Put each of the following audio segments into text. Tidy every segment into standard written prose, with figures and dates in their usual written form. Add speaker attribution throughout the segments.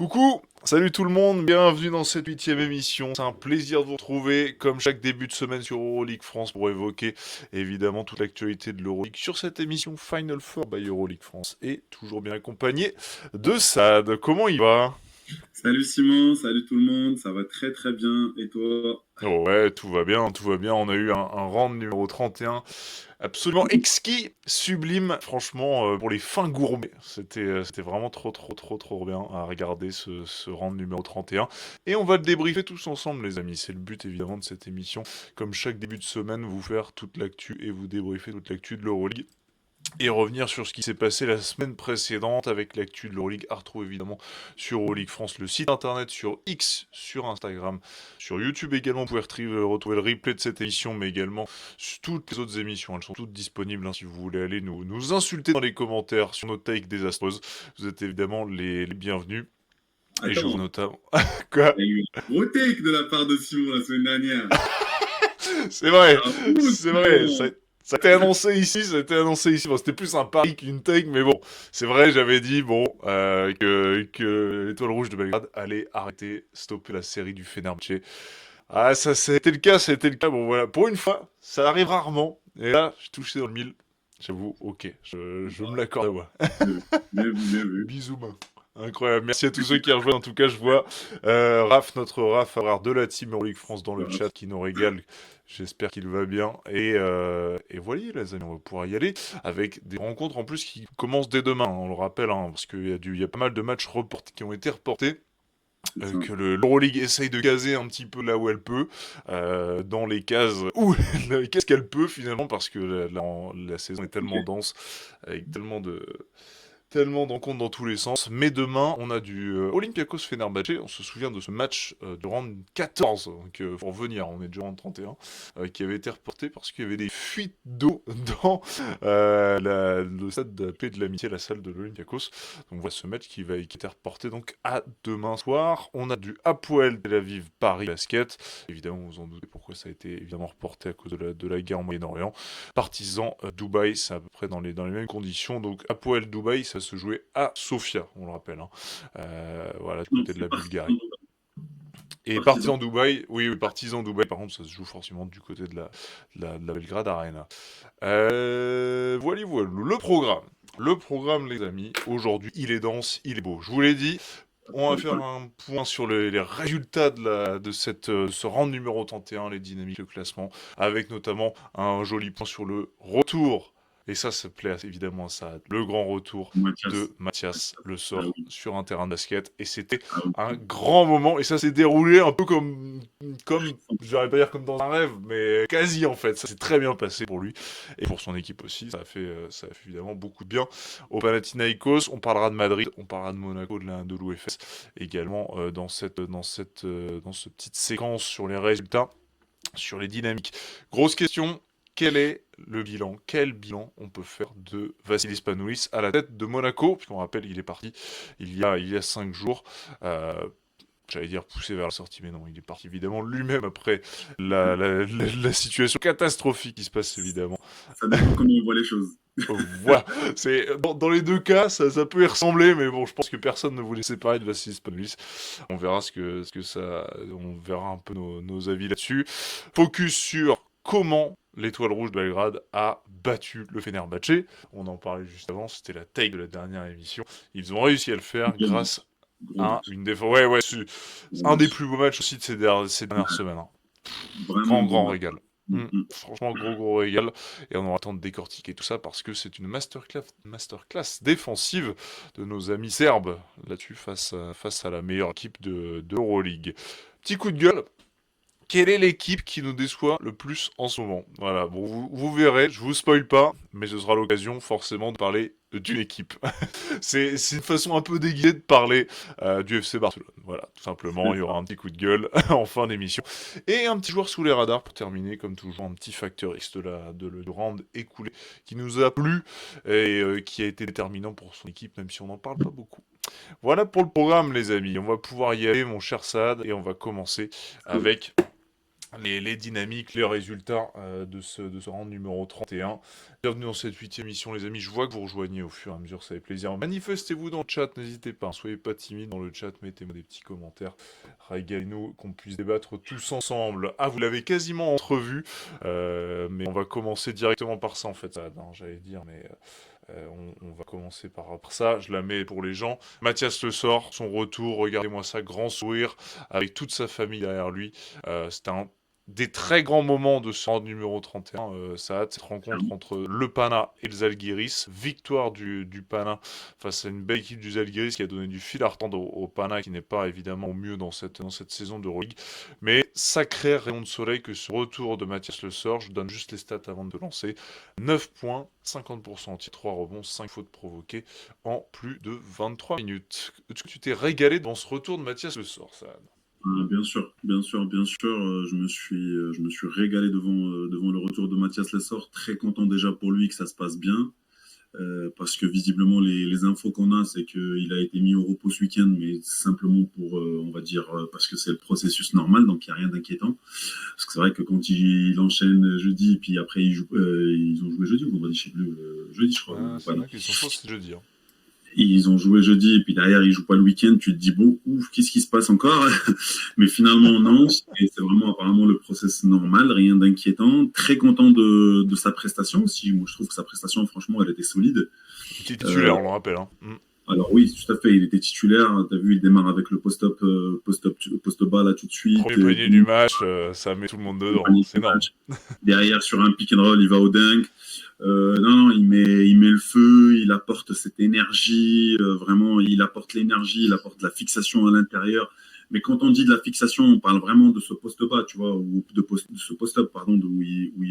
Speaker 1: Coucou, salut tout le monde, bienvenue dans cette 8e émission. C'est un plaisir de vous retrouver comme chaque début de semaine sur Euroleague France pour évoquer évidemment toute l'actualité de l'Euroleague sur cette émission Final Four by Euroleague France et toujours bien accompagné de Sad. Comment il va?
Speaker 2: Salut Simon, salut tout le monde, ça va très très bien. Et toi?
Speaker 1: Oh ouais, tout va bien, tout va bien. On a eu un round numéro 31 absolument exquis, sublime, franchement, pour les fins gourmets. C'était vraiment trop bien à regarder ce round numéro 31. Et on va le débriefer tous ensemble, les amis. C'est le but, évidemment, de cette émission. Comme chaque début de semaine, vous faire toute l'actu et vous débriefer toute l'actu de l'Euroleague. Et revenir sur ce qui s'est passé la semaine précédente avec l'actu de l'Euroleague à retrouver évidemment sur Euroleague France, le site internet, sur X, sur Instagram, sur YouTube également. Vous pouvez retrouver le replay de cette émission, mais également sur toutes les autres émissions. Elles sont toutes disponibles si vous voulez aller nous insulter dans les commentaires sur nos takes désastreuses. Vous êtes évidemment les bienvenus. Et je vous
Speaker 2: Attends,
Speaker 1: notamment. Quoi?
Speaker 2: il y a eu un gros take de la part de Simon la semaine dernière.
Speaker 1: C'est vrai,
Speaker 2: Bravo
Speaker 1: c'est vrai.
Speaker 2: Simon!
Speaker 1: Ça a été annoncé ici, ça a été annoncé ici. Bon, c'était plus un pari qu'une take, mais bon, c'est vrai, j'avais dit bon que l'Étoile Rouge de Belgrade allait arrêter, stopper la série du Fenerbahçe. Ah, ça a été le cas, ça a été le cas. Bon, voilà, pour une fois, ça arrive rarement. Et là, j'ai touché dans le mille. J'avoue, ok, je me l'accorde à moi.
Speaker 2: Bien vu, bien vu.
Speaker 1: Bisous, main. Incroyable. Merci à tous ceux qui rejoignent. En tout cas, je vois Raph, notre Raph, frère de la team Euroleague France dans le
Speaker 2: Voilà.
Speaker 1: chat qui nous régale. J'espère qu'il va bien. Et voilà, les amis, on va pouvoir y aller avec des rencontres en plus qui commencent dès demain. On le rappelle, parce qu'il y a pas mal de matchs reportés qui ont été reportés.
Speaker 2: C'est ça.
Speaker 1: Que l'Euroleague essaye de caser un petit peu là où elle peut, dans les cases où qu'est-ce qu'elle peut finalement, parce que la saison est tellement
Speaker 2: Ok.
Speaker 1: dense, avec tellement d'encontres dans tous les sens. Mais demain, on a du Olympiakos Fenerbahçe. On se souvient de ce match du round 14, donc pour venir, on est déjà en 31, qui avait été reporté parce qu'il y avait des fuites d'eau dans le stade de la Paix et de l'Amitié, la salle de l'Olympiakos. Donc voilà ce match qui était reporté donc à demain soir. On a du Hapoel Tel Aviv Paris Basket. Évidemment, vous vous en doutez pourquoi ça a été évidemment reporté à cause de la guerre au Moyen-Orient. Partizan Dubaï, c'est à peu près dans les mêmes conditions. Donc Hapoel Dubaï, ça se jouait à Sofia, on le rappelle. Voilà, du
Speaker 2: Non,
Speaker 1: côté de
Speaker 2: c'est
Speaker 1: la
Speaker 2: pas
Speaker 1: Bulgarie. Et
Speaker 2: partisan.
Speaker 1: Partizan Dubaï, oui, Partizan Dubaï, par contre, ça se joue forcément du côté de la Belgrade Arena. Voilà. Le programme. Le programme, les amis, aujourd'hui, il est dense, il est beau. Je vous l'ai dit, on va faire un point sur les résultats ce round numéro 31, les dynamiques de classement, avec notamment un joli point sur le retour. Et ça plaît évidemment à ça. Le grand retour de
Speaker 2: Mathias.
Speaker 1: Mathias Le
Speaker 2: Ah
Speaker 1: Sort
Speaker 2: oui,
Speaker 1: sur un terrain de basket. Et c'était
Speaker 2: ah
Speaker 1: un
Speaker 2: oui.
Speaker 1: grand moment. Et ça s'est déroulé un peu je vais pas dire comme dans un rêve, mais quasi en fait. Ça s'est très bien passé pour lui et pour son équipe aussi. Ça a fait évidemment beaucoup de bien au Panathinaikos. On parlera de Madrid, on parlera de Monaco, de l'UFS également dans cette petite séquence sur les résultats, sur les dynamiques. Grosse question. Quel est le bilan? Quel bilan on peut faire de Vassilis Panoulis à la tête de Monaco? Puisqu'on rappelle, il est parti il y a 5 jours. Euh, J'allais dire poussé vers la sortie, mais non, il est parti évidemment lui-même après la situation catastrophique qui se passe évidemment.
Speaker 2: Ça dépend comment on voit les choses.
Speaker 1: Voilà, dans les deux cas, ça peut y ressembler, mais bon, je pense que personne ne voulait séparer de Vassilis Panoulis. On verra on verra un peu nos avis là-dessus. Focus sur comment l'Étoile Rouge de Belgrade a battu le Fenerbahçe. On en parlait juste avant, c'était la take de la dernière émission. Ils ont réussi à le faire
Speaker 2: Gros
Speaker 1: grâce
Speaker 2: match. Gros
Speaker 1: à
Speaker 2: match.
Speaker 1: une défense. Ouais, c'est
Speaker 2: Gros
Speaker 1: un des
Speaker 2: match.
Speaker 1: plus beaux matchs aussi de ces dernières semaines.
Speaker 2: Vraiment gros
Speaker 1: Grand
Speaker 2: match.
Speaker 1: régal.
Speaker 2: Mm, mm.
Speaker 1: Franchement, gros régal. Et on aura le temps de décortiquer tout ça parce que c'est une masterclass défensive de nos amis serbes là-dessus face à la meilleure équipe d'Euroleague. Petit coup de gueule. Quelle est l'équipe qui nous déçoit le plus en ce moment? Voilà, bon, vous verrez, je vous spoil pas, mais ce sera l'occasion forcément de parler d'une équipe. C'est une façon un peu déguisée de parler du FC Barcelone. Voilà, tout simplement,
Speaker 2: C'est
Speaker 1: il y
Speaker 2: ça.
Speaker 1: aura un petit coup de gueule en fin d'émission. Et un petit joueur sous les radars pour terminer, comme toujours, un petit facteur X du round écoulé qui nous a plu et qui a été déterminant pour son équipe, même si on n'en parle pas beaucoup. Voilà pour le programme, les amis. On va pouvoir y aller, mon cher Saad, et on va commencer avec les dynamiques, les résultats de ce round numéro 31. Bienvenue dans cette 8e émission, les amis. Je vois que vous rejoignez au fur et à mesure, ça fait plaisir. Manifestez-vous dans le chat, n'hésitez pas. Soyez pas timides dans le chat, mettez-moi des petits commentaires. Régalez-nous, qu'on puisse débattre tous ensemble. Ah, vous l'avez quasiment entrevu, mais on va commencer directement par ça, en fait. J'allais dire, mais on va commencer par ça. Je la mets pour les gens. Mathias Le Sort, son retour, regardez-moi ça, grand sourire, avec toute sa famille derrière lui. C'était un des très grands moments de ce round numéro 31, Saad, cette rencontre entre le Pana et le Zalgiris, victoire du Pana face à une belle équipe du Zalgiris qui a donné du fil à retordre au Pana, qui n'est pas évidemment au mieux dans cette saison d'Euroleague, mais sacré rayon de soleil que ce retour de Mathias Le Sort. Je donne juste les stats avant de lancer: 9 points, 50% en tir, 3 rebonds, 5 fautes provoquées en plus de 23 minutes. Est-ce que tu t'es régalé dans ce retour de Mathias Le Sort, Saad?
Speaker 2: Bien sûr, bien sûr, bien sûr. Je me suis régalé devant le retour de Mathias Lessort. Très content déjà pour lui que ça se passe bien. Parce que visiblement, les infos qu'on a, c'est qu'il a été mis au repos ce week-end, mais simplement pour, on va dire, parce que c'est le processus normal, donc il n'y a rien d'inquiétant. Parce que c'est vrai que quand il enchaîne jeudi, puis après ils ont joué jeudi ou vendredi, je sais plus, jeudi, je crois.
Speaker 1: C'est
Speaker 2: Voilà.
Speaker 1: vrai qu'ils sont forts, c'est jeudi. Hein.
Speaker 2: Ils ont joué jeudi et puis derrière ils jouent pas le week-end. Tu te dis bon, ouf, qu'est-ce qui se passe encore? Mais finalement non. Et c'est vraiment apparemment le process normal, rien d'inquiétant. Très content de sa prestation aussi. Moi je trouve que sa prestation franchement elle était solide.
Speaker 1: Il était titulaire,
Speaker 2: Euh,
Speaker 1: on le rappelle. Hein.
Speaker 2: alors oui, tout à fait, il était titulaire. T'as vu, il démarre avec le post-up, post bas là tout de suite.
Speaker 1: Premier panier du match, ça met tout le monde dedans. C'est énorme.
Speaker 2: Derrière sur un pick and roll, il va au dunk. Non, il met le feu, il apporte cette énergie, vraiment, il apporte l'énergie, il apporte la fixation à l'intérieur. Mais quand on dit de la fixation, on parle vraiment de ce poste bas, tu vois, ou de ce post-up, pardon,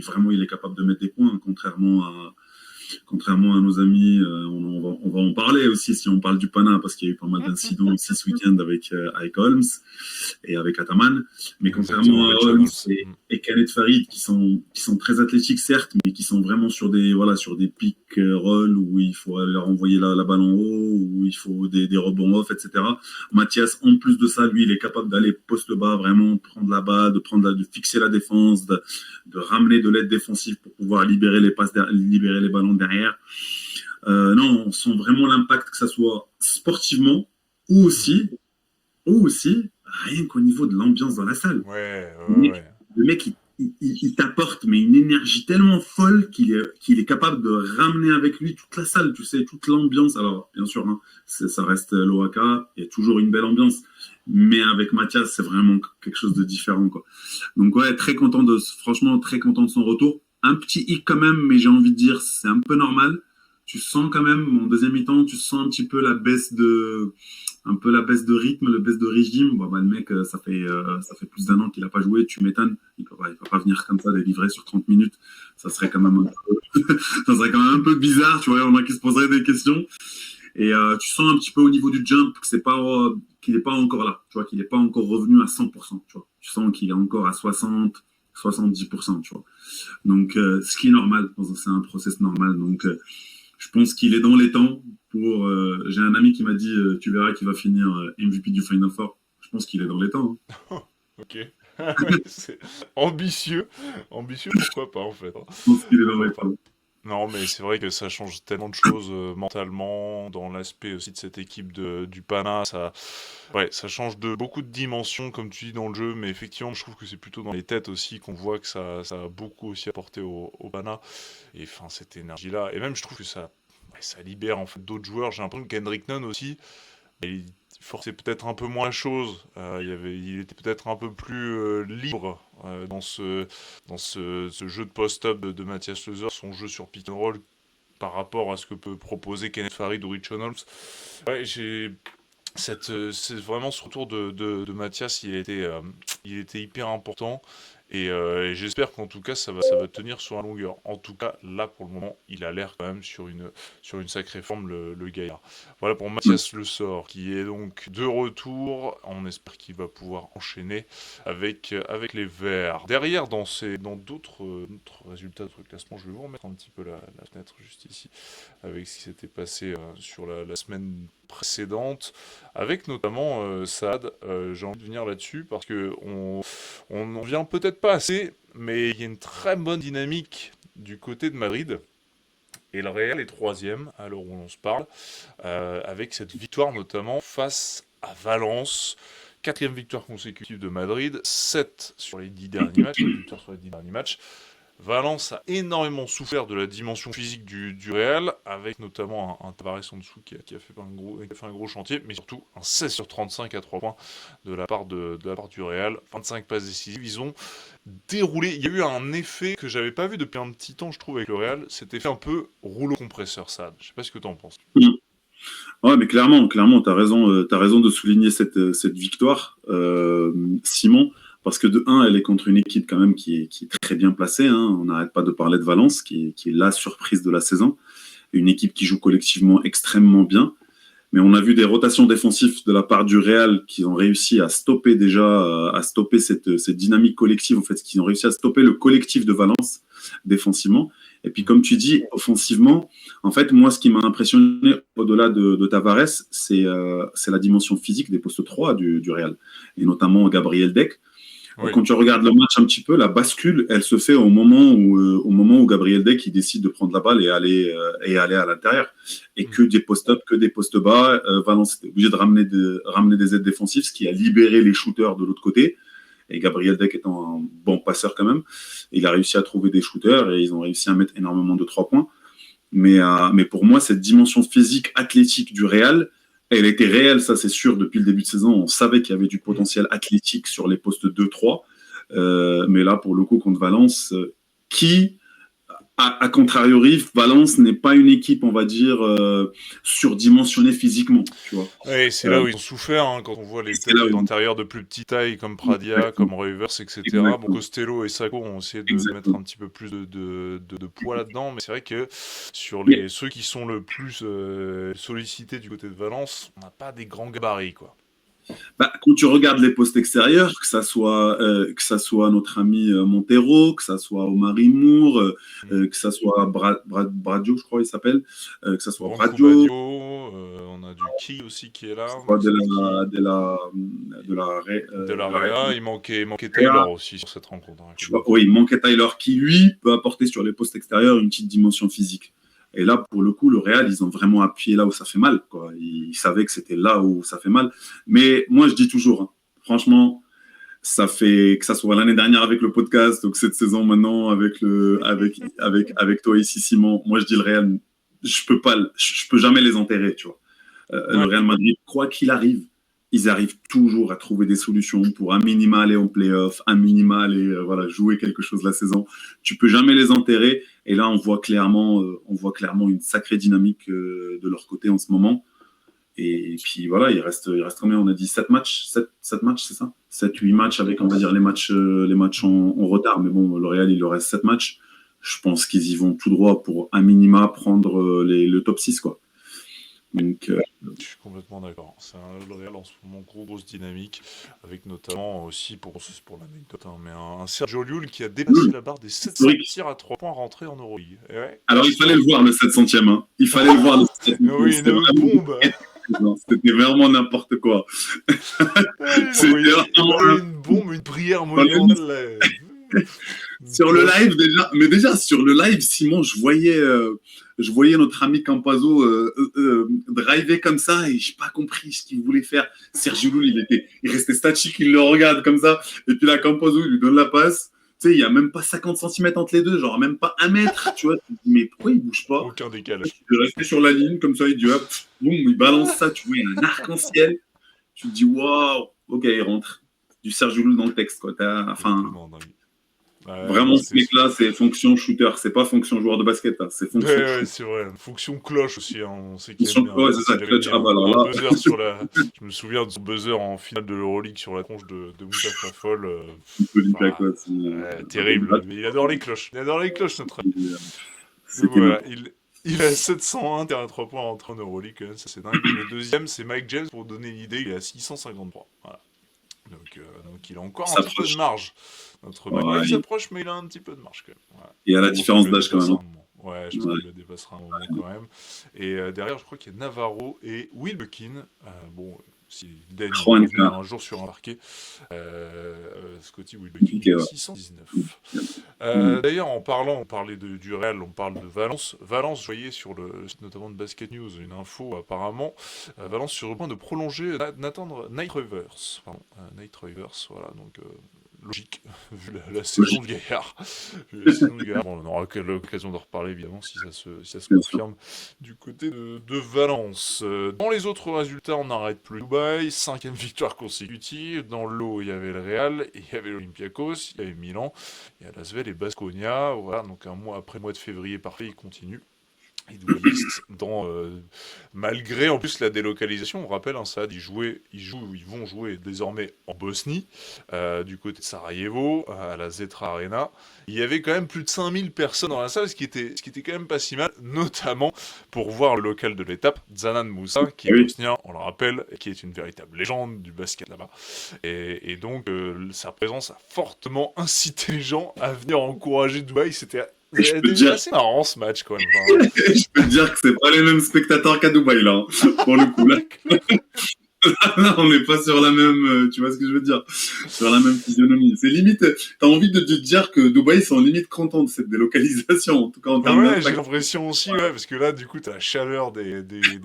Speaker 2: vraiment il est capable de mettre des points, contrairement à nos amis, on va en parler aussi si on parle du Pana, parce qu'il y a eu pas mal d'incidents aussi ce week-end avec Holmes et avec Ataman. Mais
Speaker 1: Exactement,
Speaker 2: contrairement à
Speaker 1: avec
Speaker 2: Holmes
Speaker 1: Channels.
Speaker 2: et Khaled Farid, qui sont très athlétiques, certes, mais qui sont vraiment sur des pick roll où il faut leur envoyer la balle en haut, où il faut des rebonds off, etc. Mathias, en plus de ça, lui, il est capable d'aller poste bas, vraiment prendre la balle, de fixer la défense, de ramener de l'aide défensive pour pouvoir libérer libérer les ballons derrière. Non, on sent vraiment l'impact, que ça soit sportivement ou aussi, rien qu'au niveau de l'ambiance dans la salle.
Speaker 1: Ouais,
Speaker 2: Le
Speaker 1: ouais.
Speaker 2: mec, il t'apporte mais une énergie tellement folle qu'il est capable de ramener avec lui toute la salle, tu sais, toute l'ambiance. Alors, bien sûr, hein, ça reste l'OAK, il y a toujours une belle ambiance. Mais avec Mathias, c'est vraiment quelque chose de différent, quoi. Donc, ouais, franchement, très content de son retour. Un petit hic quand même, mais j'ai envie de dire, c'est un peu normal. Tu sens quand même, en deuxième mi-temps, tu sens un petit peu un peu la baisse de rythme, la baisse de régime. Bon, bah, le mec, ça fait plus d'1 an qu'il n'a pas joué, tu m'étonnes. Il ne peut pas venir comme ça délivrer sur 30 minutes. Ça serait quand même ça serait quand même un peu bizarre, tu vois. On a qui se poseraient des questions. Et tu sens un petit peu au niveau du jump que qu'il n'est pas encore là, tu vois, qu'il n'est pas encore revenu à 100%, tu vois. Tu sens qu'il est encore à 60, 70%, tu vois. Donc, ce qui est normal, c'est un process normal. Donc, je pense qu'il est dans les temps j'ai un ami qui m'a dit, tu verras qu'il va finir MVP du Final Four. Je pense qu'il est dans les temps. Hein.
Speaker 1: Ok. C'est ambitieux. Ambitieux, pourquoi pas en fait. Hein.
Speaker 2: Je pense qu'il est dans
Speaker 1: Pourquoi
Speaker 2: les
Speaker 1: pas.
Speaker 2: temps.
Speaker 1: Non, mais c'est vrai que ça change tellement de choses mentalement, dans l'aspect aussi de cette équipe du Pana. Ouais, ça change de beaucoup de dimensions, comme tu dis, dans le jeu, mais effectivement, je trouve que c'est plutôt dans les têtes aussi qu'on voit que ça a beaucoup aussi apporté au Pana. Et enfin, cette énergie-là. Et même, je trouve que ça libère en fait d'autres joueurs. J'ai l'impression que Kendrick Nunn aussi, il forçait peut-être un peu moins la chose. Il était peut-être un peu plus libre dans ce jeu de post-up de Mathias Leuser, son jeu sur pick and roll par rapport à ce que peut proposer Kenneth Farid ou Richon Holmes. Ouais, c'est vraiment ce retour de Mathias, il était hyper important. Et j'espère qu'en tout cas ça va tenir sur la longueur. En tout cas, là pour le moment, il a l'air quand même sur une sacrée forme le gaillard. Voilà pour Mathias Le Sort, qui est donc de retour. On espère qu'il va pouvoir enchaîner avec les Verts. Derrière, dans d'autres résultats, d'autres classements, je vais vous remettre un petit peu la fenêtre juste ici, avec ce qui s'était passé sur la semaine précédentes, avec notamment Saad. J'ai envie de venir là-dessus parce que on n'en vient peut-être pas assez, mais il y a une très bonne dynamique du côté de Madrid. Et le Real est troisième à l'heure où on se parle, avec cette victoire notamment face à Valence. Quatrième victoire consécutive de Madrid, 7 sur les 10 derniers matchs, 4 victoires sur les 10 derniers matchs. Valence a énormément souffert de la dimension physique du Real, avec notamment un Tavares en dessous qui a fait un gros chantier, mais surtout un 16 sur 35 à 3 points de la part du Real, 25 passes décisives. Ils ont déroulé. Il y a eu un effet que j'avais pas vu depuis un petit temps, je trouve, avec le Real. Cet effet un peu rouleau compresseur, Sad. Je sais pas ce que tu en penses.
Speaker 2: Ouais, mais clairement, t'as raison de souligner cette victoire, Simon, parce que de un, elle est contre une équipe quand même qui est très bien placée. Hein. On n'arrête pas de parler de Valence, qui est la surprise de la saison, une équipe qui joue collectivement extrêmement bien. Mais on a vu des rotations défensives de la part du Real qui ont réussi à stopper cette dynamique collective, en fait, qui ont réussi à stopper le collectif de Valence défensivement. Et puis, comme tu dis, offensivement, en fait, moi, ce qui m'a impressionné au-delà de Tavares, c'est la dimension physique des postes 3 du Real, et notamment Gabriel Deck.
Speaker 1: Oui.
Speaker 2: Quand tu regardes le match un petit peu, la bascule, elle se fait au moment où Gabriel Deck il décide de prendre la balle et aller à l'intérieur. Et que des post-up, que des post-bas. Valence était obligé de ramener des aides défensives, ce qui a libéré les shooters de l'autre côté. Et Gabriel Deck étant un bon passeur quand même, il a réussi à trouver des shooters et ils ont réussi à mettre énormément de 3 points. Mais pour moi, cette dimension physique, athlétique du Real, elle était réelle, ça c'est sûr, depuis le début de saison. On savait qu'il y avait du potentiel athlétique sur les postes 2-3. Mais là, pour le coup, contre Valence, qui, à contrariori, Valence n'est pas une équipe, on va dire, surdimensionnée physiquement. Tu vois.
Speaker 1: Oui, c'est là où ils ont souffert, hein, quand on voit les têtes d'intérieur de plus petite taille, comme Pradia, comme Rivers, etc. Bon, Costello et Sacco ont essayé de mettre un petit peu plus de poids là-dedans, mais c'est vrai que sur ceux qui sont le plus sollicités du côté de Valence, on n'a pas des grands gabarits, quoi.
Speaker 2: Bah, quand tu regardes les postes extérieurs, que ça soit notre ami Montero, que ça soit Omari Moore, que ça soit Bradio, je crois il s'appelle, que ça soit Bradio,
Speaker 1: on a du Ki aussi qui est là.
Speaker 2: De la
Speaker 1: Réa, il manquait Taylor aussi sur cette rencontre. Hein,
Speaker 2: oui, il manquait Taylor qui, lui, peut apporter sur les postes extérieurs une petite dimension physique. Et là, pour le coup, le Real, ils ont vraiment appuyé là où ça fait mal, quoi. Ils savaient que c'était là où ça fait mal. Mais moi, je dis toujours, hein, franchement, ça fait que ça soit l'année dernière avec le podcast, donc cette saison maintenant avec toi ici, Simon. Moi, je dis le Real, je peux jamais les enterrer, tu vois. Le Real Madrid, quoi qu'il arrive, ils arrivent toujours à trouver des solutions pour un minima aller en play-off, un minima aller jouer quelque chose la saison. Tu peux jamais les enterrer. Et là, on voit clairement une sacrée dynamique de leur côté en ce moment. Et puis voilà, il reste combien? On a dit 7 matchs, 7 matchs, c'est ça? 7-8 matchs avec, on va dire, les matchs en retard. Mais bon, le Real, il leur reste 7 matchs. Je pense qu'ils y vont tout droit pour un minima prendre le top 6, quoi. Donc,
Speaker 1: je suis complètement d'accord. C'est le Real en ce moment, grosse dynamique, avec notamment aussi, pour l'anecdote, hein, mais un Sergio Llull qui a dépassé la barre des 700 tirs à 3 points rentrés en Euroleague. Ouais. Alors,
Speaker 2: il fallait le voir, le 700e. Hein. Il fallait le voir, le 700e.
Speaker 1: Oui, une bombe.
Speaker 2: Non, c'était vraiment n'importe quoi.
Speaker 1: C'était une bombe, une prière monumentale.
Speaker 2: Sur le live déjà sur le live, Simon, je voyais notre ami Campazzo driver comme ça et j'ai pas compris ce qu'il voulait faire. Sergio Llull, il restait statique, il le regarde comme ça et puis là Campazzo il lui donne la passe. Tu sais, il y a même pas 50 cm entre les deux, genre même pas 1 mètre, tu vois. Tu te dis, mais pourquoi il bouge pas?
Speaker 1: Aucun décalage.
Speaker 2: Il est resté sur la ligne comme ça, il dit hop, boum, il balance ça, tu vois, il y a un arc-en-ciel. Tu te dis waouh, ok, il rentre. Du Sergio Llull dans le texte, quoi. Vraiment, ce mec-là, c'est fonction shooter, c'est pas fonction joueur de basket, hein. C'est fonction.
Speaker 1: Ouais, c'est vrai. Fonction cloche aussi, hein. On sait qu'il
Speaker 2: aime bien. Ouais, c'est ça, clutch.
Speaker 1: Je me souviens de son buzzer en finale de l'Euroleague sur la tronche de Moustapha Fall. Terrible. Mais il adore les cloches. Notre ami. Voilà, il a 701 terrain 3 points rentrés en Euroleague, ça c'est dingue. Le deuxième, c'est Mike James, pour donner une idée, il est à 653. Voilà. Donc il a encore un petit peu de marge. Notre Mike s'approche, mais il a un petit peu de marge quand même. Voilà.
Speaker 2: Et à la différence d'âge quand même.
Speaker 1: Ouais, je pense
Speaker 2: Ouais.
Speaker 1: qu'il le dépassera un moment quand même. Et derrière, je crois qu'il y a Navarro et Wilbekin. Bon, si Dan il doit
Speaker 2: Juanca,
Speaker 1: revenir un jour sur un parquet, Scotty Wilbekin,
Speaker 2: compliqué, ouais.
Speaker 1: 619.
Speaker 2: Mm.
Speaker 1: D'ailleurs, on parlait du Real, on parle de Valence. Valence, je voyais sur le site notamment de Basket News une info apparemment. Valence sur le point de prolonger Nathan Night Rovers. Pardon, Night Rovers, voilà, donc logique, vu la saison
Speaker 2: Logique,
Speaker 1: du gaillard. Vu la saison du gaillard. Bon, on aura l'occasion d'en reparler évidemment si ça se
Speaker 2: bien sûr.
Speaker 1: confirme du côté de Valence. Dans les autres résultats, on n'arrête plus Dubaï, 5e victoire consécutive. Dans l'eau, il y avait le Real, il y avait l'Olympiakos, il y avait Milan, il y a Lasvel et Baskonia. Voilà, donc un mois après le mois de février parfait, il continue. Les dualistes, malgré en plus la délocalisation, on rappelle, hein, ça, ils vont jouer désormais en Bosnie, du côté de Sarajevo, à la Zetra Arena. Il y avait quand même plus de 5000 personnes dans la salle, ce qui était quand même pas si mal, notamment pour voir le local de l'étape, Zanan Musa, qui
Speaker 2: Ah
Speaker 1: est
Speaker 2: oui,
Speaker 1: bosnien, on le rappelle, et qui est une véritable légende du basket là-bas. Et donc, sa présence a fortement incité les gens à venir encourager Dubaï. C'était
Speaker 2: et je peux te dire,
Speaker 1: assez marrant ce match quand même. Enfin,
Speaker 2: je peux te dire que c'est pas les mêmes spectateurs qu'à Dubaï, là, hein, pour le coup. Là, là, on n'est pas sur la même, tu vois ce que je veux dire, sur la même physionomie. C'est limite, t'as envie de te dire que Dubaï sont limite contents de cette délocalisation, en tout cas en termes
Speaker 1: ouais, j'ai
Speaker 2: d'impact.
Speaker 1: l'impression aussi, ouais, parce que là, du coup, t'as la chaleur des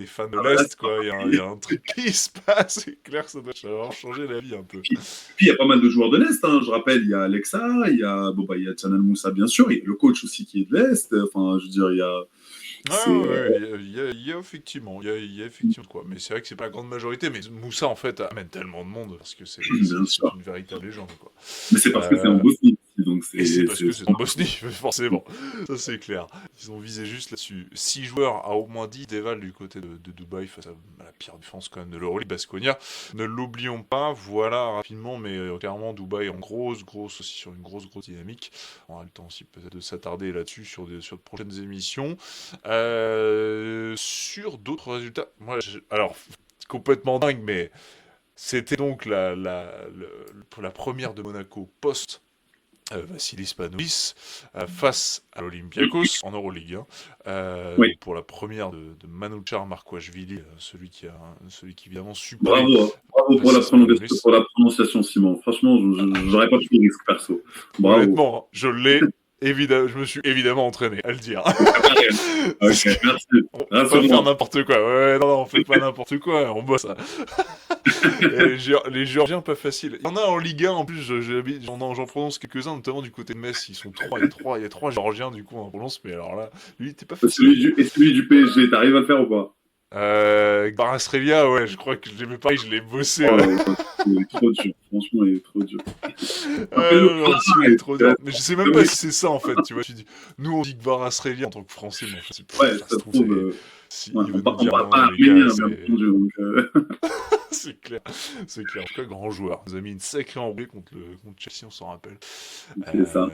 Speaker 1: fans de
Speaker 2: Ah, bah là,
Speaker 1: l'Est, quoi. Il y a un truc qui se passe, c'est clair, ça doit avoir changé la vie un peu.
Speaker 2: puis il y a pas mal de joueurs de l'Est, hein. Je rappelle, il y a Alexa, il y a Chanel Moussa, bien sûr, il y a le coach aussi qui est de l'Est. Enfin, je veux dire, il y a,
Speaker 1: Ouais,
Speaker 2: c'est,
Speaker 1: ouais, ouais, il y a effectivement, il y a effectivement quoi. Mais c'est vrai que c'est pas la grande majorité, mais Moussa, en fait, amène tellement de monde, parce que
Speaker 2: bien
Speaker 1: c'est
Speaker 2: sûr.
Speaker 1: une véritable légende, quoi.
Speaker 2: Mais c'est parce que c'est en
Speaker 1: Euh,
Speaker 2: Bosnie, donc
Speaker 1: Et c'est parce
Speaker 2: c'est
Speaker 1: que c'est en Bosnie, forcément. Ça, c'est clair. Ils ont visé juste là-dessus. 6 joueurs à au moins 10 déval du côté de Dubaï face à la pire défense quand même de l'Euroleague, Baskonia. Ne l'oublions pas, voilà rapidement, mais clairement Dubaï en grosse aussi sur une grosse dynamique. On aura le temps aussi peut-être de s'attarder là-dessus sur de prochaines émissions. Sur d'autres résultats, alors complètement dingue, mais c'était donc pour la première de Monaco post Vassilis Panoulis face à l'Olympiakos en Euroleague. Hein.
Speaker 2: oui,
Speaker 1: Donc pour la première de Manouchar Markouachvili, celui qui évidemment supplée
Speaker 2: bravo, bravo
Speaker 1: Vassilis Panoulis.
Speaker 2: pour la prononciation, Simon. Franchement, j'aurais pas pris le risque perso. Bravo.
Speaker 1: Honnêtement, je me suis évidemment entraîné à le dire.
Speaker 2: Préparé. Ok,
Speaker 1: Parce que
Speaker 2: merci.
Speaker 1: on peut pas faire
Speaker 2: Rassure-moi.
Speaker 1: n'importe quoi. Ouais, non, on fait pas n'importe quoi, on bosse. Et les Géorgiens, pas faciles. Il y en a en Ligue 1, en plus, j'en prononce quelques-uns, notamment du côté de Metz. Ils sont trois, il y a trois Géorgiens, du coup, en prononce, mais alors là, lui, il était pas facile à dire.
Speaker 2: Et celui du PSG, t'arrives à le faire ou pas?
Speaker 1: Barastrelia, ouais, je crois que je l'aimais pas, je l'ai bossé,
Speaker 2: Oh
Speaker 1: ouais.
Speaker 2: là là, il est trop dur. Franchement, il est trop dur.
Speaker 1: Non,
Speaker 2: Rappelle-le.
Speaker 1: non, celui-là, il est trop dur. Mais je sais même pas si c'est ça, en fait, tu vois. Nous, on dit que Barastrelia en tant que Français, mais en fait,
Speaker 2: Ouais,
Speaker 1: ça
Speaker 2: ça
Speaker 1: se
Speaker 2: se
Speaker 1: trouve,
Speaker 2: trouve,
Speaker 1: si,
Speaker 2: ouais,
Speaker 1: il veut nous
Speaker 2: on
Speaker 1: dire
Speaker 2: parle
Speaker 1: non,
Speaker 2: pas
Speaker 1: les gars,
Speaker 2: arménien, bien
Speaker 1: c'est.
Speaker 2: entendu. Donc,
Speaker 1: C'est clair, c'est clair. En tout cas, grand joueur. Il nous a mis une sacrée enrouée contre Chelsea, on s'en rappelle.
Speaker 2: c'est ça.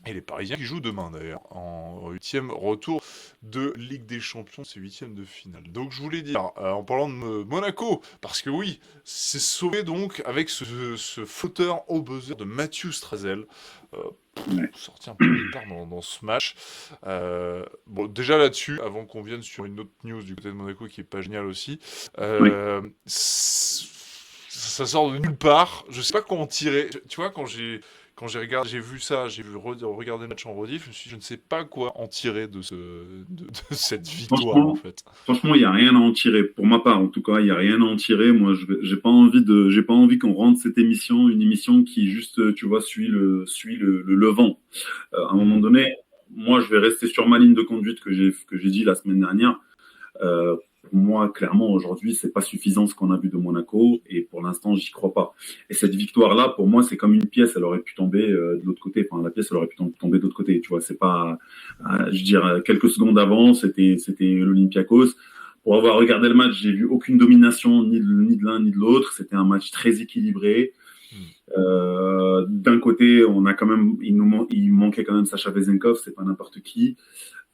Speaker 1: Et les Parisiens qui jouent demain d'ailleurs, en 8e retour de Ligue des Champions, c'est 8e de finale. Donc je voulais dire, en parlant de Monaco, parce que oui, c'est sauvé donc avec ce flotteur au buzzer de Mathieu Strazel, euh,
Speaker 2: Ouais.
Speaker 1: sorti un peu nulle part dans ce match. Bon, déjà là-dessus, avant qu'on vienne sur une autre news du côté de Monaco qui est pas géniale aussi,
Speaker 2: Oui.
Speaker 1: ça sort de nulle part. Je sais pas comment tirer. Tu vois, quand j'ai vu ça, regarder le match en rediff, je me suis dit, je ne sais pas quoi en tirer de cette victoire en
Speaker 2: Franchement,
Speaker 1: fait.
Speaker 2: franchement, il n'y a rien à en tirer. Pour ma part, en tout cas, il n'y a rien à en tirer. Moi, j'ai pas envie qu'on rende cette émission une émission qui juste, tu vois, suit le vent. À un moment
Speaker 1: Hmm.
Speaker 2: donné, moi, je vais rester sur ma ligne de conduite que j'ai dit la semaine dernière. Pour moi, clairement, aujourd'hui, c'est pas suffisant ce qu'on a vu de Monaco, et pour l'instant, j'y crois pas. Et cette victoire-là, pour moi, c'est comme une pièce, elle aurait pu tomber de l'autre côté. Enfin, la pièce, elle aurait pu tomber de l'autre côté. Tu vois, c'est pas, je veux dire, quelques secondes avant, c'était l'Olympiakos. Pour avoir regardé le match, j'ai vu aucune domination ni de l'un ni de l'autre. C'était un match très équilibré.
Speaker 1: Hmm.
Speaker 2: D'un côté, on a quand même, il manquait quand même Sacha Vezenkov, c'est pas n'importe qui.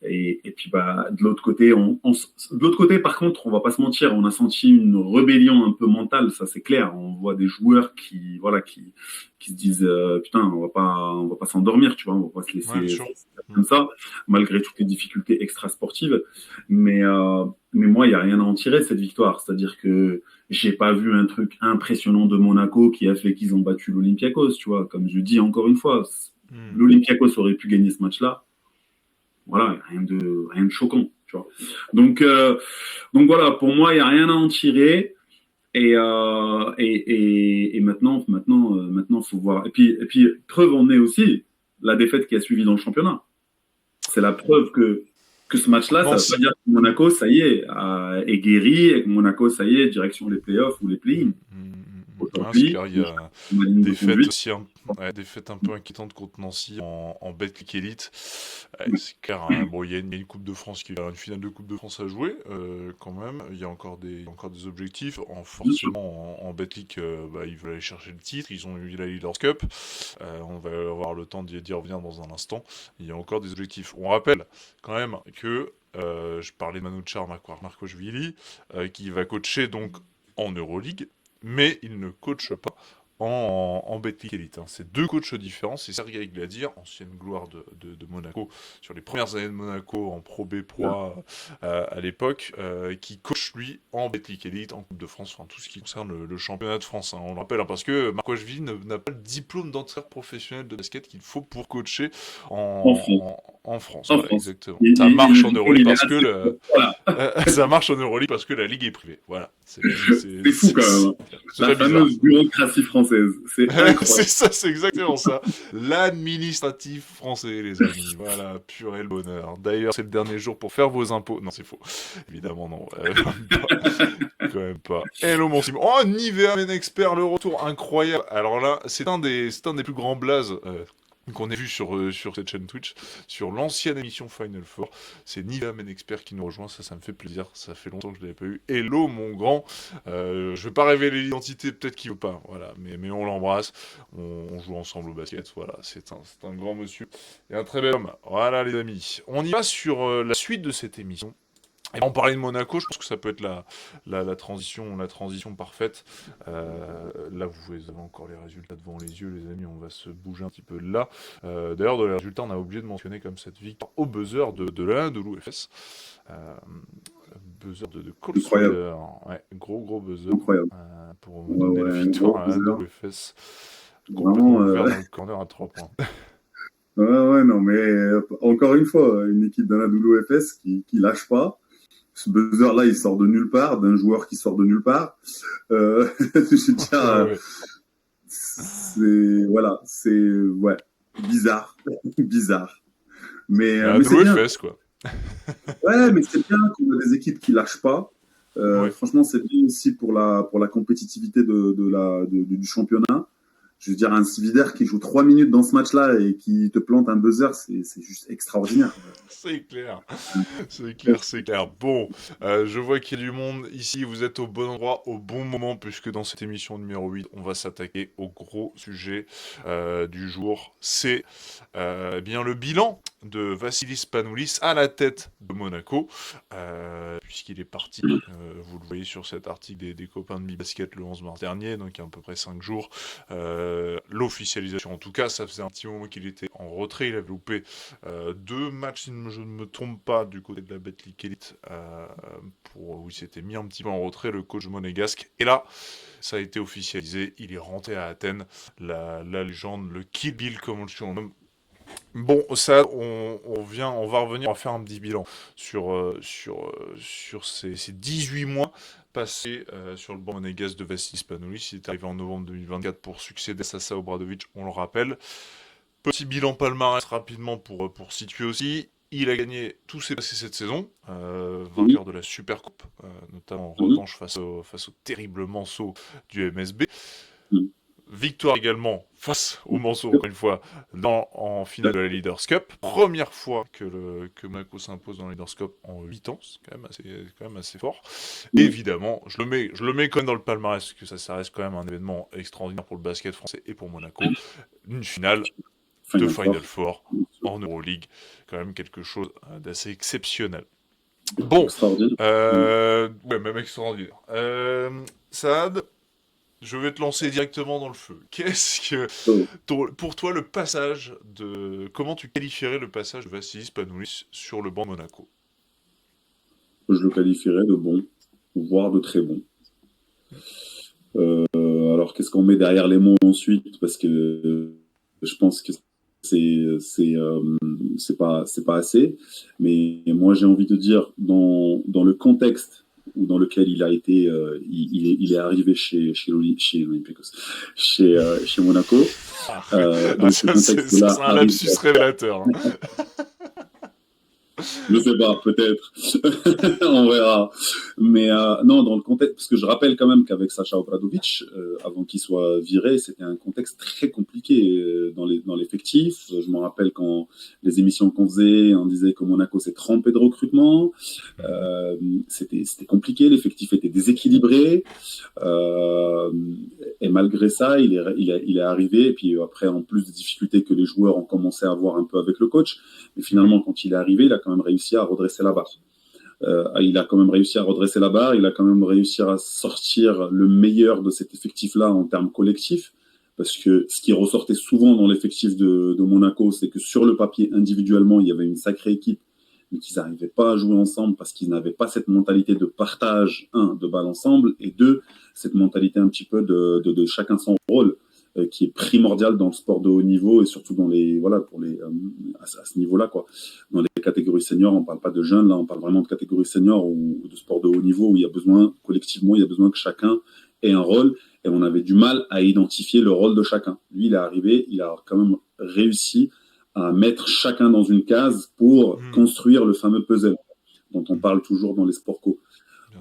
Speaker 2: Et puis de l'autre côté, de l'autre côté, par contre, on va pas se mentir, on a senti une rébellion un peu mentale, ça c'est clair. On voit des joueurs qui se disent putain, on va pas s'endormir, tu vois, on va pas se
Speaker 1: Ouais, bien
Speaker 2: laisser
Speaker 1: sûr.
Speaker 2: comme ça, malgré toutes les difficultés extra-sportives. Mais moi, il y a rien à en tirer de cette victoire. C'est-à-dire que j'ai pas vu un truc impressionnant de Monaco qui a fait qu'ils ont battu l'Olympiakos, tu vois. Comme je dis encore une fois, l'Olympiakos aurait pu gagner ce match-là. Voilà, rien de choquant, tu vois. Donc voilà, pour moi, il n'y a rien à en tirer. Et maintenant, faut voir. Et puis, preuve en est aussi la défaite qui a suivi dans le championnat. C'est la preuve que ce match-là, ça ne veut pas dire que Monaco, ça y est guéri, et que Monaco, ça y est, direction les playoffs ou les play-in.
Speaker 1: C'est clair, il y a des fêtes aussi, des fêtes un peu inquiétantes contre Nancy en Betclic Elite. C'est clair, hein, bon, il y a une Coupe de France, une finale de Coupe de France à jouer quand même. Il y a encore des objectifs. Forcément, en Betclic, ils veulent aller chercher le titre. Ils ont eu la Leaders Cup. On va avoir le temps d'y revenir dans un instant. Il y a encore des objectifs. On rappelle quand même que je parlais de Manouchar Markoshvili, qui va coacher donc en Euroleague, mais il ne coache pas en Betclic Elite. Hein. C'est deux coachs différents. C'est Sergei Gladir, ancienne gloire de Monaco, sur les premières années de Monaco en Pro B Pro A à l'époque, qui coach lui en Betclic Elite, en Coupe de France, enfin tout ce qui concerne le championnat de France. Hein. On le rappelle, hein, parce que Markoshvili n'a pas le diplôme d'entraîneur professionnel de basket qu'il faut pour coacher en France. Voilà, exactement. Ça marche en Euroleague parce que ça marche en Euroleague parce que la ligue est privée. Voilà.
Speaker 2: C'est fou quand même. La fameuse bureaucratie française. C'est incroyable.
Speaker 1: C'est ça, c'est exactement ça. L'administratif français, les amis. Voilà, pur et le bonheur. D'ailleurs, c'est le dernier jour pour faire vos impôts. Non, c'est faux. Évidemment, non. Quand même pas. Hello, mon Simon. Oh, Nivea Men Expert, le retour incroyable. Alors là, c'est un des plus grands blazes qu'on ait vu sur cette chaîne Twitch, sur l'ancienne émission Final Four. C'est Nivea Men Expert qui nous rejoint, ça me fait plaisir, ça fait longtemps que je ne l'avais pas eu. Hello mon grand, je vais pas révéler l'identité, peut-être qu'il veut pas, voilà, mais on l'embrasse, on joue ensemble au basket, voilà, c'est un grand monsieur et un très bel homme. Voilà les amis, on y va sur la suite de cette émission. Et on parlait de Monaco, je pense que ça peut être la transition parfaite. Là, vous avez encore les résultats devant les yeux, les amis. On va se bouger un petit peu là. D'ailleurs, dans les résultats, on a oublié de mentionner comme cette victoire au buzzer de l'Anadolu FS. Buzzer de Cole Swider. Ouais, gros buzzer. Pour me donner la victoire à l'Anadolu FS. Complètement ouvert dans le corner à 3 points.
Speaker 2: Ouais, non, mais encore une fois, une équipe d'Anadolu FS qui lâche pas. Ce buzzer-là, il sort de nulle part, d'un joueur qui sort de nulle part. Je veux dire, c'est bizarre, bizarre. Mais c'est bien.
Speaker 1: FS, quoi.
Speaker 2: Ouais, mais c'est bien qu'on a des équipes qui lâchent pas. Franchement, c'est bien aussi pour la compétitivité du championnat. Je veux dire, un Svider qui joue 3 minutes dans ce match-là et qui te plante un buzzer, c'est juste extraordinaire.
Speaker 1: C'est clair. C'est clair. Bon, je vois qu'il y a du monde ici. Vous êtes au bon endroit, au bon moment, puisque dans cette émission numéro 8, on va s'attaquer au gros sujet du jour. C'est bien le bilan de Vassilis Spanoulis à la tête de Monaco, puisqu'il est parti, vous le voyez sur cet article des copains de Mi-Basket le 11 mars dernier, donc il y a à peu près 5 jours. L'officialisation, en tout cas, ça faisait un petit moment qu'il était en retrait. Il avait loupé 2 matchs, si je ne me trompe pas, du côté de la Betclic Elite, où il s'était mis un petit peu en retrait, le coach monégasque. Et là, ça a été officialisé. Il est rentré à Athènes, la légende, le Kill Bill, comme on le surnomme. Bon, ça, on va revenir, on va faire un petit bilan sur ces 18 mois passés sur le banc monégasque de Vassilis Spanoulis. Il est arrivé en novembre 2024 pour succéder à Sasa Obradovic, on le rappelle. Petit bilan palmarès rapidement pour situer aussi. Il a gagné tous ses passés cette saison, vainqueur de la Supercoupe, notamment en revanche face au terrible Manceau du MSB. Victoire également face au Manceau, encore une fois, en finale de la Leaders Cup. Première fois que Monaco s'impose dans la Leaders Cup en 8 ans, c'est quand même assez fort. Et évidemment, je le mets quand même dans le palmarès, parce que ça reste quand même un événement extraordinaire pour le basket français et pour Monaco. Une finale de
Speaker 2: Final
Speaker 1: Final
Speaker 2: Four.
Speaker 1: Four en Euroleague. Quand même quelque chose d'assez exceptionnel. Bon,
Speaker 2: Extraordinaire.
Speaker 1: ouais, même extraordinaire. Saad, je vais te lancer directement dans le feu. Qu'est-ce que,
Speaker 2: Oh,
Speaker 1: pour toi, le passage de... Comment tu qualifierais le passage de Vassilis Spanoulis sur le banc de Monaco?
Speaker 2: je le qualifierais de bon, voire de très bon. Alors, qu'est-ce qu'on met derrière les mots ensuite? Parce que je pense que c'est pas assez. Mais moi, j'ai envie de dire dans le contexte dans lequel il a été, il est arrivé chez Olympiakos, chez Monaco.
Speaker 1: Ah,
Speaker 2: Dans ce
Speaker 1: ça, c'est
Speaker 2: contexte-là,
Speaker 1: un
Speaker 2: arrive.
Speaker 1: lapsus révélateur, hein.
Speaker 2: Je sais pas, peut-être. On verra. Mais non, dans le contexte, parce que je rappelle quand même qu'avec Sacha Obradovic, avant qu'il soit viré, c'était un contexte très compliqué dans l'effectif. Je me rappelle quand les émissions qu'on faisait, on disait que Monaco s'est trompé de recrutement. Euh, c'était compliqué, l'effectif était déséquilibré. Euh, et malgré ça, il est arrivé. Et puis après, en plus des difficultés que les joueurs ont commencé à avoir un peu avec le coach, mais finalement, quand il est arrivé, il a quand même réussi à redresser la barre. Il a quand même réussi à redresser la barre, il a quand même réussi à sortir le meilleur de cet effectif-là en termes collectifs, parce que ce qui ressortait souvent dans l'effectif de Monaco, c'est que sur le papier, individuellement, il y avait une sacrée équipe, mais qu'ils n'arrivaient pas à jouer ensemble parce qu'ils n'avaient pas cette mentalité de partage, de balle ensemble, et deux, cette mentalité un petit peu de chacun son rôle, qui est primordial dans le sport de haut niveau et surtout dans les voilà pour les à ce niveau-là quoi. Dans les catégories seniors, on parle pas de jeunes, là on parle vraiment de catégories seniors ou de sport de haut niveau où il y a besoin collectivement, il y a besoin que chacun ait un rôle et on avait du mal à identifier le rôle de chacun. Lui, il est arrivé, il a quand même réussi à mettre chacun dans une case pour construire le fameux puzzle dont on parle toujours dans les sports co.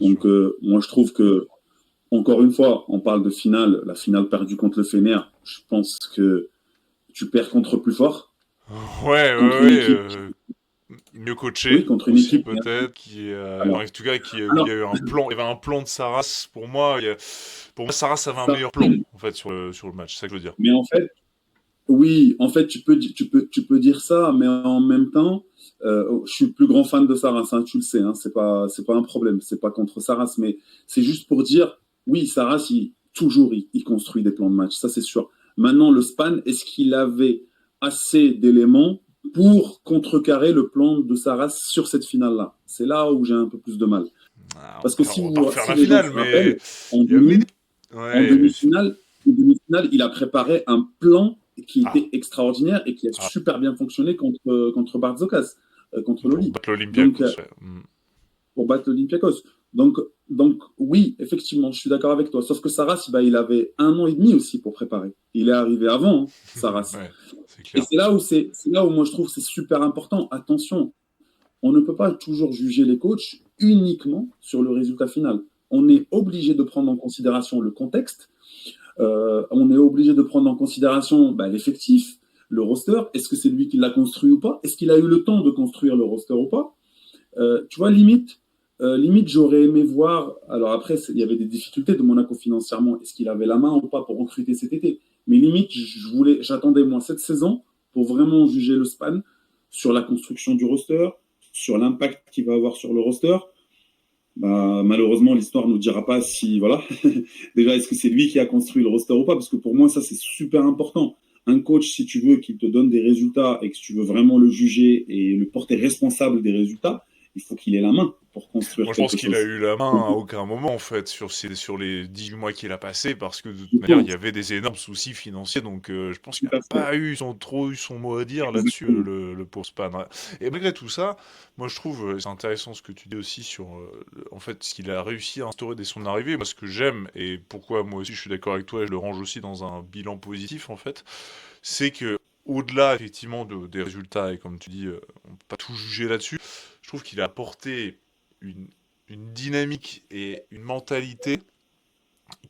Speaker 2: Donc moi je trouve que encore une fois, on parle de finale, la finale perdue contre le Fener. Je pense que tu perds contre plus fort,
Speaker 1: Ouais,
Speaker 2: contre
Speaker 1: ouais,
Speaker 2: une
Speaker 1: ouais.
Speaker 2: équipe.
Speaker 1: Mieux coaché
Speaker 2: Oui, contre une
Speaker 1: aussi
Speaker 2: équipe.
Speaker 1: peut-être, qui
Speaker 2: Alors,
Speaker 1: en tout cas où il y
Speaker 2: alors
Speaker 1: a eu un plan, il y avait un plan de Saras. Pour moi Saras avait un
Speaker 2: ça,
Speaker 1: meilleur plan en fait sur le match, c'est ça que je veux dire.
Speaker 2: mais en fait, oui, en fait, tu peux dire ça, mais en même temps, je suis le plus grand fan de Saras, hein, tu le sais, hein, c'est pas un problème, c'est pas contre Saras, mais c'est juste pour dire, oui, Saras, toujours, il construit des plans de match, ça c'est sûr. Maintenant, le Span, est-ce qu'il avait assez d'éléments pour contrecarrer le plan de Saras sur cette finale-là? C'est là où j'ai un peu plus de mal.
Speaker 1: Ah,
Speaker 2: Parce que
Speaker 1: on va pas refaire
Speaker 2: si
Speaker 1: la
Speaker 2: les gens
Speaker 1: finale,
Speaker 2: se
Speaker 1: mais
Speaker 2: rappellent, en
Speaker 1: il y avait
Speaker 2: demi, en
Speaker 1: ouais.
Speaker 2: demi-finale, en demi-finale, il a préparé un plan qui
Speaker 1: Ah,
Speaker 2: était extraordinaire et qui a
Speaker 1: ah,
Speaker 2: super bien fonctionné contre Barzokas, contre
Speaker 1: pour
Speaker 2: Loli.
Speaker 1: battre
Speaker 2: Donc,
Speaker 1: l'Olympiakos, ouais.
Speaker 2: pour battre l'Olympiakos. Donc, oui, effectivement, je suis d'accord avec toi. Sauf que Saras, bah, il avait 1 an et demi aussi pour préparer. Il est arrivé avant, hein, Saras.
Speaker 1: Ouais, c'est
Speaker 2: Et
Speaker 1: clair.
Speaker 2: c'est là où moi je trouve que c'est super important. Attention, on ne peut pas toujours juger les coachs uniquement sur le résultat final. On est obligé de prendre en considération le contexte, on est obligé de prendre en considération l'effectif, le roster. Est-ce que c'est lui qui l'a construit ou pas? Est-ce qu'il a eu le temps de construire le roster ou pas? Tu vois, limite, j'aurais aimé voir. Alors après, il y avait des difficultés de Monaco financièrement. Est-ce qu'il avait la main ou pas pour recruter cet été? Mais limite, j'attendais moi cette saison pour vraiment juger le Span sur la construction du roster, sur l'impact qu'il va avoir sur le roster. Malheureusement, l'histoire ne nous dira pas si, voilà. Déjà, est-ce que c'est lui qui a construit le roster ou pas? Parce que pour moi, ça, c'est super important. Un coach, si tu veux, qui te donne des résultats et que tu veux vraiment le juger et le porter responsable des résultats, il faut qu'il ait la main pour construire
Speaker 1: Moi, je pense
Speaker 2: quelque
Speaker 1: qu'il a
Speaker 2: chose.
Speaker 1: eu la main à aucun moment, en fait, sur les 18 mois qu'il a passé, parce que de toute manière, il y avait des énormes soucis financiers, donc je pense
Speaker 2: Tout
Speaker 1: qu'il n'a
Speaker 2: à fait.
Speaker 1: pas trop eu son mot à dire là-dessus,
Speaker 2: Exactement.
Speaker 1: le pauvre Span. Ouais. Et malgré tout ça, moi, je trouve, c'est intéressant ce que tu dis aussi sur, en fait, ce qu'il a réussi à instaurer dès son arrivée. Moi, ce que j'aime, et pourquoi moi aussi je suis d'accord avec toi, et je le range aussi dans un bilan positif, en fait, c'est que, au-delà, effectivement, des résultats, et comme tu dis, on peut pas tout juger là-dessus, je trouve qu'il a apporté une, une dynamique et une mentalité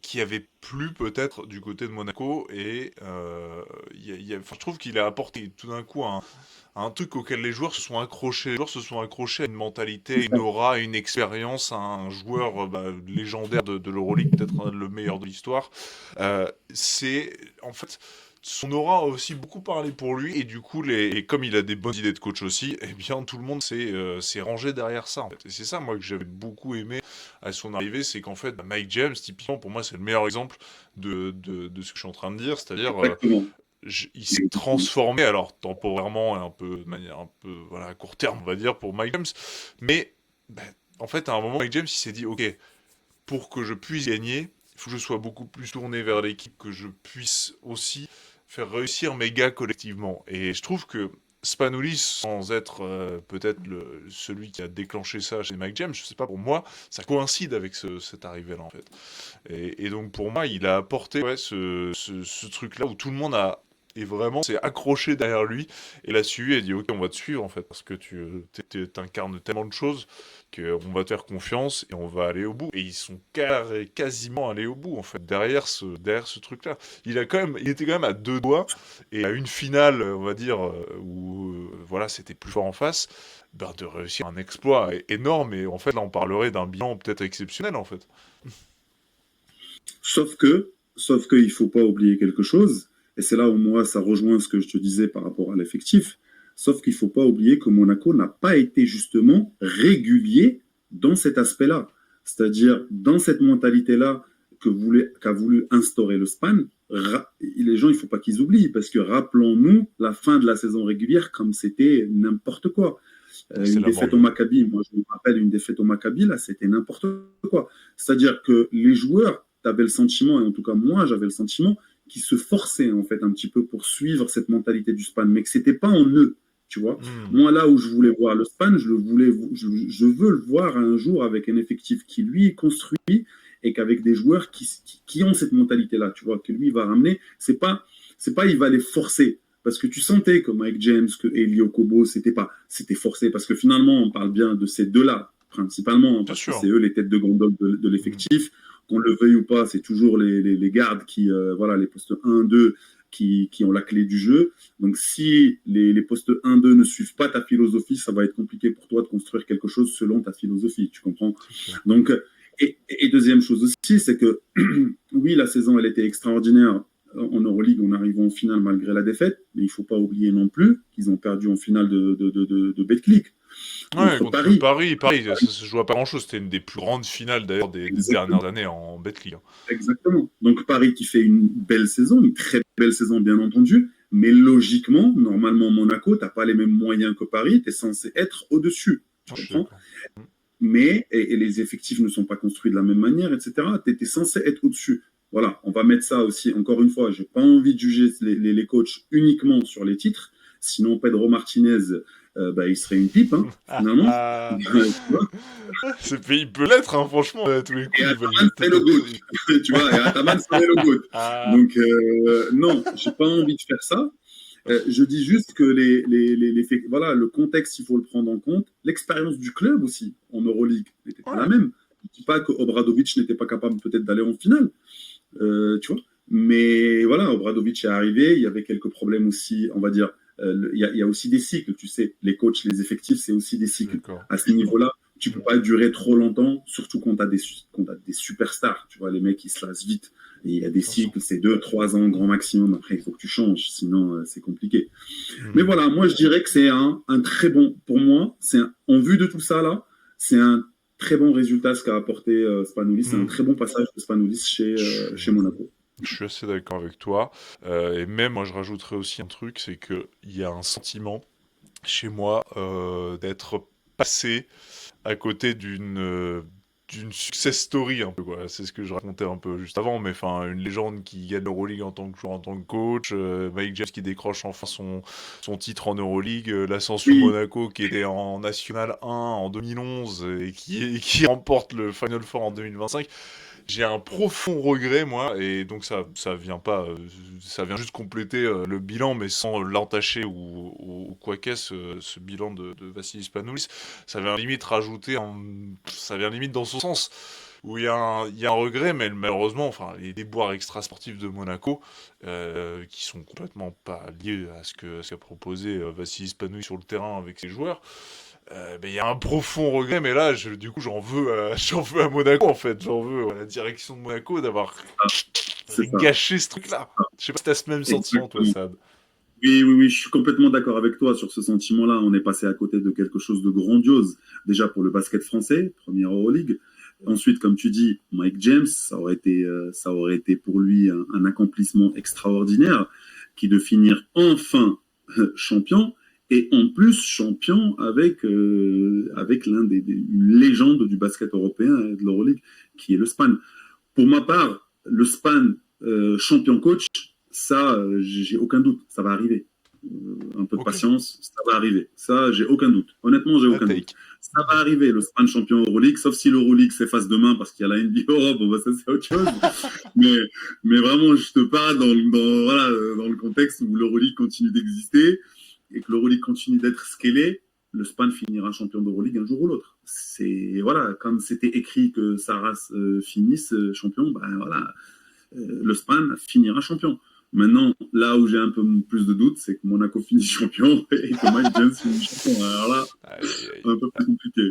Speaker 1: qui avait plus peut-être du côté de Monaco et enfin, je trouve qu'il a apporté tout d'un coup un truc auquel les joueurs se sont accrochés. Les joueurs se sont accrochés à une mentalité, une aura, une expérience, à un joueur légendaire de l'Euroleague, peut-être le meilleur de l'histoire. C'est en fait son aura a aussi beaucoup parlé pour lui, et du coup, et comme il a des bonnes idées de coach aussi, eh bien, tout le monde s'est rangé derrière ça, en fait. Et c'est ça, moi, que j'avais beaucoup aimé à son arrivée, c'est qu'en fait, Mike James, typiquement, pour moi, c'est le meilleur exemple de ce que je suis en train de dire, c'est-à-dire,
Speaker 2: Exactement.
Speaker 1: il s'est transformé, alors temporairement et un peu de manière un peu voilà, à court terme, on va dire, pour Mike James, mais ben, en fait, à un moment, Mike James, il s'est dit, ok, pour que je puisse gagner, il faut que je sois beaucoup plus tourné vers l'équipe, que je puisse aussi faire réussir mes gars collectivement. Et je trouve que Spanoulis, sans être peut-être celui qui a déclenché ça chez Mike James, je sais pas, pour moi, ça coïncide avec cette arrivée-là, en fait. Et donc, pour moi, il a apporté ouais, ce truc-là où tout le monde et vraiment s'est accroché derrière lui et l'a suivi et dit ok, on va te suivre en fait parce que t'incarnes tellement de choses qu'on va te faire confiance et on va aller au bout. Et ils sont quasiment allés au bout en fait derrière ce truc-là. Il était quand même à 2 doigts et à une finale, on va dire, où voilà, c'était plus fort en face, ben, de réussir un exploit énorme. Et en fait, là, on parlerait d'un bilan peut-être exceptionnel en fait.
Speaker 2: Sauf que, il faut pas oublier quelque chose, et c'est là où moi ça rejoint ce que je te disais par rapport à l'effectif. Sauf qu'il faut pas oublier que Monaco n'a pas été justement régulier dans cet aspect-là. C'est-à-dire, dans cette mentalité-là qu'a voulu instaurer le SPAN, les gens, il faut pas qu'ils oublient, parce que rappelons-nous la fin de la saison régulière comme c'était n'importe quoi. Une défaite au Maccabi, moi je me rappelle une défaite au Maccabi, là c'était n'importe quoi. C'est-à-dire que les joueurs, tu avais le sentiment, et en tout cas moi j'avais le sentiment, qu'ils se forçaient en fait un petit peu pour suivre cette mentalité du SPAN, mais que c'était pas en eux, tu vois. Moi là où je voulais voir le SPAN, je veux le voir un jour avec un effectif qui lui est construit et qu'avec des joueurs qui ont cette mentalité-là, tu vois, que lui va ramener. C'est pas il va les forcer. Parce que tu sentais que Mike James, que Eli Okobo, c'était forcé. Parce que finalement, on parle bien de ces deux-là, principalement, parce que c'est eux les têtes de gondole de l'effectif. Qu'on le veuille ou pas, c'est toujours les gardes qui, voilà, les postes 1, 2, qui ont la clé du jeu. Donc, si les postes 1, 2 ne suivent pas ta philosophie, ça va être compliqué pour toi de construire quelque chose selon ta philosophie, tu comprends? Donc, et deuxième chose aussi, c'est que, oui, la saison, elle était extraordinaire en Euroleague en arrivant en finale malgré la défaite, mais il ne faut pas oublier non plus qu'ils ont perdu en finale de Betclic.
Speaker 1: Ouais, contre Paris, ça se joue à pas grand-chose. C'était une des plus grandes finales d'ailleurs des dernières années en Betclic.
Speaker 2: Exactement. Donc Paris qui fait une belle saison, une très belle saison bien entendu, mais logiquement, normalement Monaco, tu n'as pas les mêmes moyens que Paris, tu es censé être au-dessus. Tu comprends? Mais, et les effectifs ne sont pas construits de la même manière, etc. Tu étais censé être au-dessus. Voilà, on va mettre ça aussi, encore une fois, je n'ai pas envie de juger les coachs uniquement sur les titres, sinon Pedro Martinez, il serait une pipe, hein, finalement.
Speaker 1: Il peut l'être, hein, franchement, tous les coups.
Speaker 2: Et Ataman serait le GOAT, tu vois, et Ataman serait le GOAT. Donc, non, j'ai pas envie de faire ça. Je dis juste que voilà, le contexte, il faut le prendre en compte. L'expérience du club aussi, en Euroleague, n'était pas la même. Je ne dis pas que Obradovic n'était pas capable peut-être d'aller en finale. Tu vois, mais voilà, Obradovic est arrivé, il y avait quelques problèmes aussi, on va dire, il y a aussi des cycles, tu sais, les coachs, les effectifs, c'est aussi des cycles. À ce niveau-là, tu peux pas durer trop longtemps, surtout quand tu as des superstars, tu vois, les mecs, ils se lassent vite, et il y a des cycles, c'est 2-3 ans grand maximum, après il faut que tu changes, sinon c'est compliqué. Mais voilà, moi je dirais que c'est un très bon, pour moi, en vue de tout ça là, c'est un très bon résultat ce qu'a apporté Spanoulis. C'est un très bon passage de Spanoulis chez Monaco.
Speaker 1: Je suis assez d'accord avec toi. Et même, moi, je rajouterais aussi un truc, c'est qu'il y a un sentiment chez moi d'être passé à côté d'une success story un peu quoi. C'est ce que je racontais un peu juste avant, mais enfin une légende qui gagne l'Euroleague en tant que joueur, en tant que coach, Mike James qui décroche enfin son titre en Euroleague, l'ascension Monaco qui était en National 1 en 2011 et qui remporte le Final Four en 2025. J'ai un profond regret, moi, et donc ça vient pas, ça vient juste compléter le bilan, mais sans l'entacher ou quoi qu'est-ce, ce bilan de Vassilis Spanoulis. Ça vient limite ça vient limite dans son sens, où il y a un regret, mais malheureusement, enfin, les déboires extrasportifs de Monaco, qui sont complètement pas liés à ce qu'a proposé Vassilis Spanoulis sur le terrain avec ses joueurs. Il y a un profond regret, mais là, du coup, j'en veux à Monaco, en fait. J'en veux à la direction de Monaco d'avoir gâché ce truc-là. Je sais pas si t'as ce même sentiment, toi,
Speaker 2: Exactement.
Speaker 1: Sad.
Speaker 2: Oui, oui, oui, je suis complètement d'accord avec toi sur ce sentiment-là. On est passé à côté de quelque chose de grandiose. Déjà pour le basket français, première Euroleague. Ensuite, comme tu dis, Mike James, ça aurait été pour lui un accomplissement extraordinaire qui de finir enfin champion et en plus champion avec une légende du basket européen et de l'Euroleague qui est le Span. Pour ma part, le Span champion coach, ça, j'ai aucun doute, ça va arriver. Un peu de
Speaker 1: Ok.
Speaker 2: patience, ça va arriver. Ça, j'ai aucun doute. Honnêtement, j'ai
Speaker 1: Ah,
Speaker 2: aucun doute.
Speaker 1: take.
Speaker 2: Ça va arriver, le Span champion Euroleague, sauf si l'Euroleague s'efface demain parce qu'il y a la NBA Europe, bon, bah, ça c'est autre chose. mais, mais vraiment, je te parle voilà, dans le contexte où l'Euroleague continue d'exister et que l'Euroleague continue d'être scalée, le Span finira champion d'Euroleague un jour ou l'autre. C'est voilà, comme c'était écrit que Saras finisse champion, ben voilà, le Span finira champion. Maintenant, là où j'ai un peu plus de doutes, c'est que Monaco finit champion et que Mike James finit champion. Alors là,
Speaker 1: Aïe, aïe,
Speaker 2: un peu plus compliqué.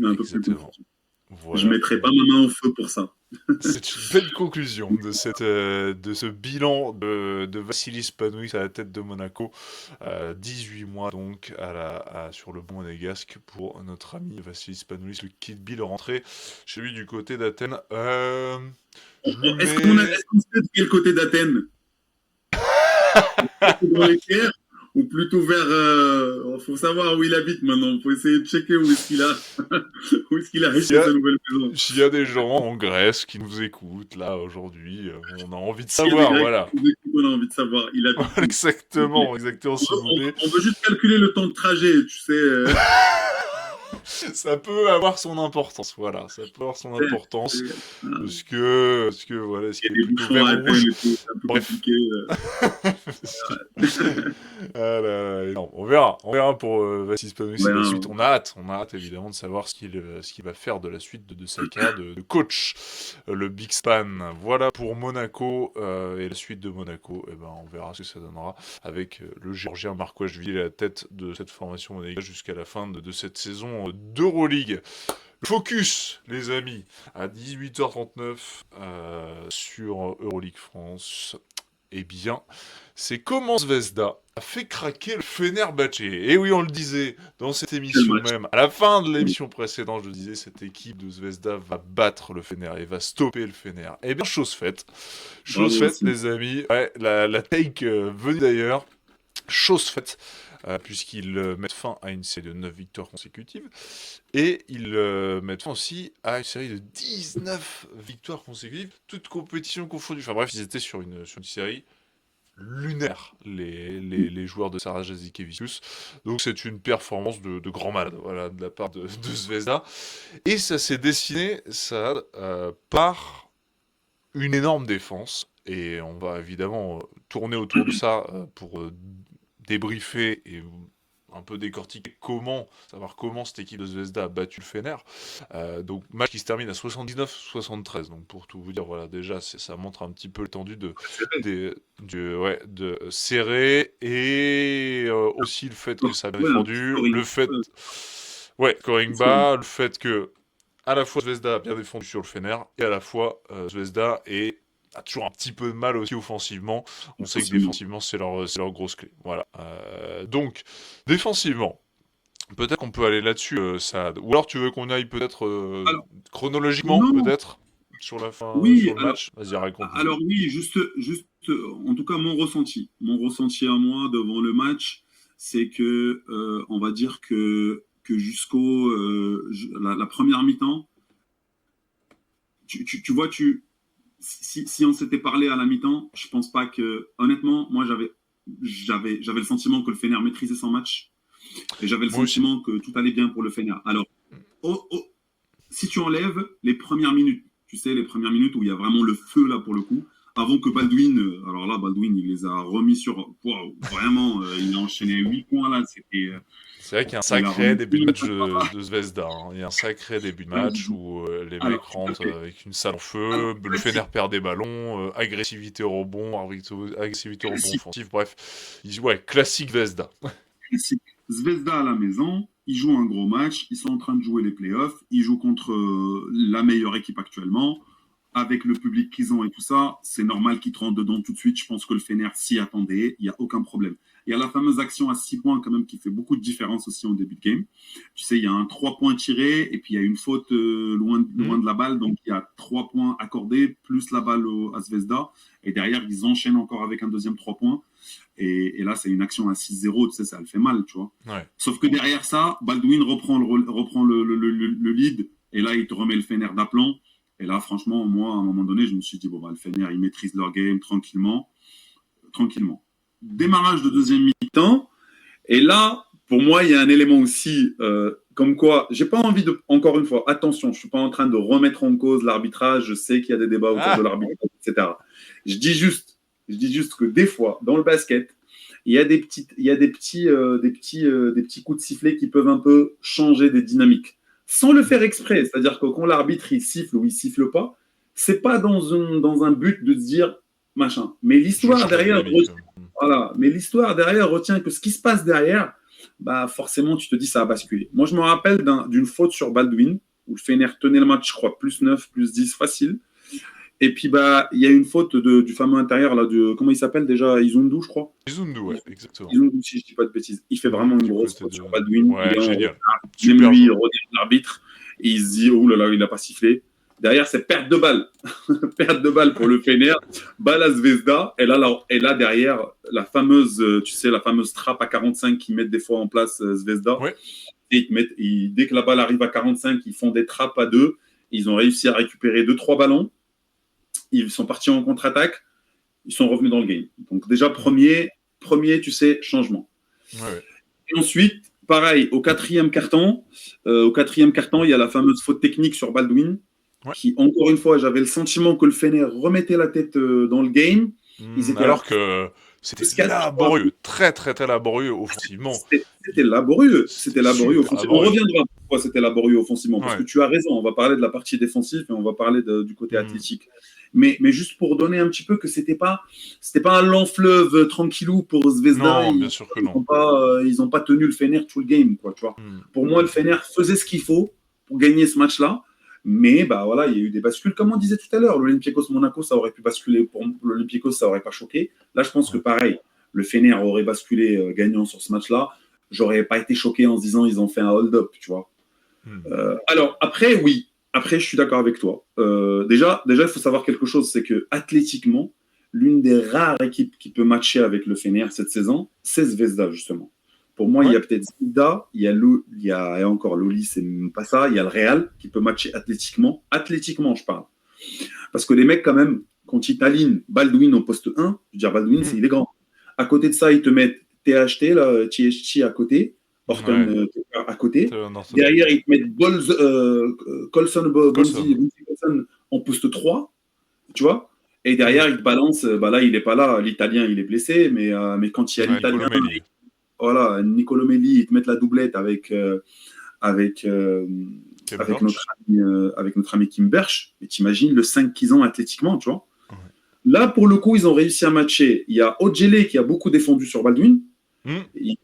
Speaker 2: Un peu plus
Speaker 1: exactement.
Speaker 2: compliqué. Je
Speaker 1: Voilà.
Speaker 2: mettrai pas ma main au feu pour ça.
Speaker 1: C'est une belle conclusion de ce bilan de Vassilis Panouis à la tête de Monaco. 18 mois donc sur le banc monégasque pour notre ami Vassilis Panouis, le Kid Bill rentré chez lui du côté d'Athènes. Je lui mets...
Speaker 2: Est-ce qu'on sait de quel côté d'Athènes? Dans les terres ou plutôt vers. Faut savoir où il habite maintenant. Faut essayer de checker où est-ce qu'il a, où est-ce qu'il a
Speaker 1: S'il y
Speaker 2: acheté
Speaker 1: a,
Speaker 2: sa nouvelle maison.
Speaker 1: s'il y a des gens en Grèce qui nous écoutent là aujourd'hui, on a envie de
Speaker 2: S'il y a des
Speaker 1: savoir,
Speaker 2: Grecs
Speaker 1: voilà.
Speaker 2: qui nous écoutent, on a envie de savoir, il habite où, s'il vous plaît.
Speaker 1: Exactement, exactement, s'il vous plaît.
Speaker 2: On veut juste calculer le temps de trajet, tu sais.
Speaker 1: Ça peut avoir son importance, voilà, ça peut avoir son importance, parce que voilà, ce
Speaker 2: Il y
Speaker 1: qui
Speaker 2: a
Speaker 1: est
Speaker 2: des
Speaker 1: plutôt
Speaker 2: bouchons
Speaker 1: vert
Speaker 2: à
Speaker 1: ou rouge.
Speaker 2: Athènes et tout, c'est un peu
Speaker 1: Bref.
Speaker 2: compliqué.
Speaker 1: Ah là là, non, on verra pour Vassis Panos et la
Speaker 2: Ouais,
Speaker 1: suite. On a hâte évidemment de savoir ce qu'il va faire de la suite de sa carrière de coach, le Big Span. Voilà pour Monaco et la suite de Monaco. Et ben, on verra ce que ça donnera avec le Géorgien Marcoashvili à la tête de cette formation monégasque jusqu'à la fin de cette saison d'Euroleague. Le focus, les amis, à 18h39 sur Euroleague France. Eh bien, c'est comment Zvezda a fait craquer le Fenerbahçe. Et oui, on le disait dans cette
Speaker 2: quel
Speaker 1: émission
Speaker 2: match.
Speaker 1: même. À la fin de l'émission précédente, je disais, cette équipe de Zvezda va battre le Fener et va stopper le Fener. Eh bien, chose faite. Chose
Speaker 2: Bravo
Speaker 1: faite,
Speaker 2: aussi.
Speaker 1: les amis. Ouais, la take venue d'ailleurs. Chose faite. Puisqu'ils mettent fin à une série de 9 victoires consécutives. Et ils mettent fin aussi à une série de 19 victoires consécutives, toutes compétitions confondues. Enfin bref, ils étaient sur une série lunaire, les joueurs de Sarah Jazikevicius. Donc c'est une performance de grand malade, voilà, de la part de Zvezda. Et ça s'est dessiné, ça, par une énorme défense. Et on va évidemment tourner autour de ça pour débriefer et un peu décortiquer savoir comment cette équipe de Zvezda a battu le Fener. Donc match qui se termine à 79-73. Donc pour tout vous dire, voilà, déjà ça montre un petit peu l'étendue de serré et aussi le fait que ça a bien
Speaker 2: Ouais, un
Speaker 1: défendu,
Speaker 2: scoring.
Speaker 1: le fait, scoring
Speaker 2: Scoring.
Speaker 1: bas, le fait que à la fois Zvezda a bien défendu sur le Fener et à la fois Zvezda a toujours un petit peu de mal aussi offensivement. On sait que
Speaker 2: Offensivement.
Speaker 1: défensivement, c'est leur grosse clé. Voilà. Donc, défensivement, peut-être qu'on peut aller là-dessus, Saad. Ou alors tu veux qu'on aille peut-être
Speaker 2: Alors,
Speaker 1: chronologiquement,
Speaker 2: non,
Speaker 1: peut-être, sur la fin,
Speaker 2: oui,
Speaker 1: sur le match. Vas-y, raconte-nous.
Speaker 2: alors oui, juste, en tout cas, mon ressenti à moi devant le match, c'est que, on va dire que jusqu'au, la première mi-temps, tu vois, si on s'était parlé à la mi-temps, je pense pas que, honnêtement, moi, j'avais le sentiment que le Fener maîtrisait son match et j'avais le
Speaker 1: Moi aussi.
Speaker 2: sentiment que tout allait bien pour le Fener. Alors, si tu enlèves les premières minutes, tu sais, les premières minutes où il y a vraiment le feu là pour le coup, avant que Baldwin, alors là, Baldwin, il les a remis sur. Wow, vraiment, il a enchaîné 8 points là, c'était.
Speaker 1: C'est vrai qu'il y a un
Speaker 2: Il a
Speaker 1: sacré
Speaker 2: remis
Speaker 1: début de
Speaker 2: une
Speaker 1: match de Zvezda. Hein. Il y a un sacré début de match où les mecs
Speaker 2: Alors, tout à
Speaker 1: rentrent
Speaker 2: fait.
Speaker 1: avec une salle en
Speaker 2: Alors,
Speaker 1: feu, le Fener perd des ballons, agressivité au rebond, agressivité au rebond
Speaker 2: classique,
Speaker 1: offensif, bref. Ouais, classique Zvezda.
Speaker 2: classique. Zvezda à la maison, ils jouent un gros match, ils sont en train de jouer les playoffs, ils jouent contre la meilleure équipe actuellement. avec le public qu'ils ont et tout ça, c'est normal qu'ils te rentrent dedans tout de suite. Je pense que le Fener s'y attendait, il n'y a aucun problème. Il y a la fameuse action à 6 points quand même qui fait beaucoup de différence aussi en début de game. Tu sais, il y a un 3 points tiré et puis il y a une faute loin de la balle. Donc il y a 3 points accordés plus la balle à Zvezda. Et derrière, ils enchaînent encore avec un deuxième 3 points. Et là, c'est une action à 6-0, tu sais, ça le fait mal, tu vois.
Speaker 1: Ouais.
Speaker 2: Sauf que derrière ça, Baldwin reprend le lead et là, il te remet le Fener d'aplomb. Et là, franchement, moi, à un moment donné, je me suis dit, bon, bah, le Fener, ils maîtrisent leur game tranquillement. Démarrage de deuxième mi-temps. Et là, pour moi, il y a un élément aussi, comme quoi, j'ai pas envie de, encore une fois, attention, je suis pas en train de remettre en cause l'arbitrage, je sais qu'il y a des débats autour de l'arbitrage, etc. Je dis juste que des fois, dans le basket, il y a des petits coups de sifflet qui peuvent un peu changer des dynamiques, sans le faire exprès. C'est-à-dire que quand l'arbitre il siffle ou il siffle pas, c'est pas dans un but de se dire machin. Mais l'histoire derrière, retient que ce qui se passe derrière, bah forcément, tu te dis ça a basculé. Moi, je me rappelle d'une faute sur Baldwin où le Fener tenait le match, je crois, +9, +10, facile. Et puis, bah, il y a une faute du fameux intérieur, là, comment il s'appelle déjà? Izundu, je crois.
Speaker 1: Izundu, ouais, exactement.
Speaker 2: Izundu, si je dis pas de bêtises. Il fait vraiment une grosse faute sur Baldwin.
Speaker 1: Ouais, génial.
Speaker 2: Même lui, il regarde l'arbitre et il se dit, oh là là, il n'a pas sifflé. Derrière, c'est perte de balle. Perte de balle pour le Fener. Balle à Zvezda. Et là, derrière, la fameuse trappe à 45 qu'ils mettent des fois en place, Zvezda.
Speaker 1: Ouais.
Speaker 2: Et dès que la balle arrive à 45, ils font des trappes à 2. Ils ont réussi à récupérer 2-3 ballons. Ils sont partis en contre-attaque. Ils sont revenus dans le game. Donc déjà, premier, tu sais, changement.
Speaker 1: Ouais.
Speaker 2: Et ensuite, pareil, au quatrième carton, il y a la fameuse faute technique sur Baldwin. Ouais. Qui, encore une fois, j'avais le sentiment que le Fener remettait la tête dans le game.
Speaker 1: Alors que c'était laborieux, très très très laborieux offensivement.
Speaker 2: C'était laborieux offensivement. On reviendra pourquoi c'était laborieux offensivement, parce que tu as raison, on va parler de la partie défensive et on va parler du côté athlétique. Mais juste pour donner un petit peu que c'était pas un lent fleuve tranquillou pour Zvezda.
Speaker 1: Non, bien sûr que non.
Speaker 2: Ils n'ont pas tenu le Fener tout le game, quoi, tu vois. Pour moi, le Fener faisait ce qu'il faut pour gagner ce match-là. Mais bah voilà, il y a eu des bascules. Comme on disait tout à l'heure, l'Olympiakos Monaco, ça aurait pu basculer. Pour l'Olympiakos, ça aurait pas choqué. Là, je pense que pareil, le Fener aurait basculé gagnant sur ce match-là. J'aurais pas été choqué en se disant ils ont fait un hold-up, tu vois. Alors après, oui. Après, je suis d'accord avec toi. Déjà, il faut savoir quelque chose, c'est que athlétiquement, l'une des rares équipes qui peut matcher avec le Fener cette saison, c'est Zvezda justement. Pour moi, il y a peut-être Zvezda, il y a encore Loli, c'est même pas ça. Il y a le Real qui peut matcher athlétiquement. Athlétiquement, je parle. Parce que les mecs, quand même, quand ils t'alignent Baldwin au poste 1, je veux dire, Baldwin, il est grand. À côté de ça, ils te mettent THT, là, THT à côté, Horton à côté. Derrière, ils te mettent Colson en poste 3, tu vois. Et derrière, ils te balancent, bah là, il n'est pas là. L'Italien, il est blessé, mais quand il y a l'Italien. Voilà, Nicolo Melli, ils te mettent la doublette avec notre ami Kim Berch. Et t'imagines le 5 qu'ils ont athlétiquement, tu vois. Ouais. Là, pour le coup, ils ont réussi à matcher. Il y a Ojele qui a beaucoup défendu sur Baldwin. Il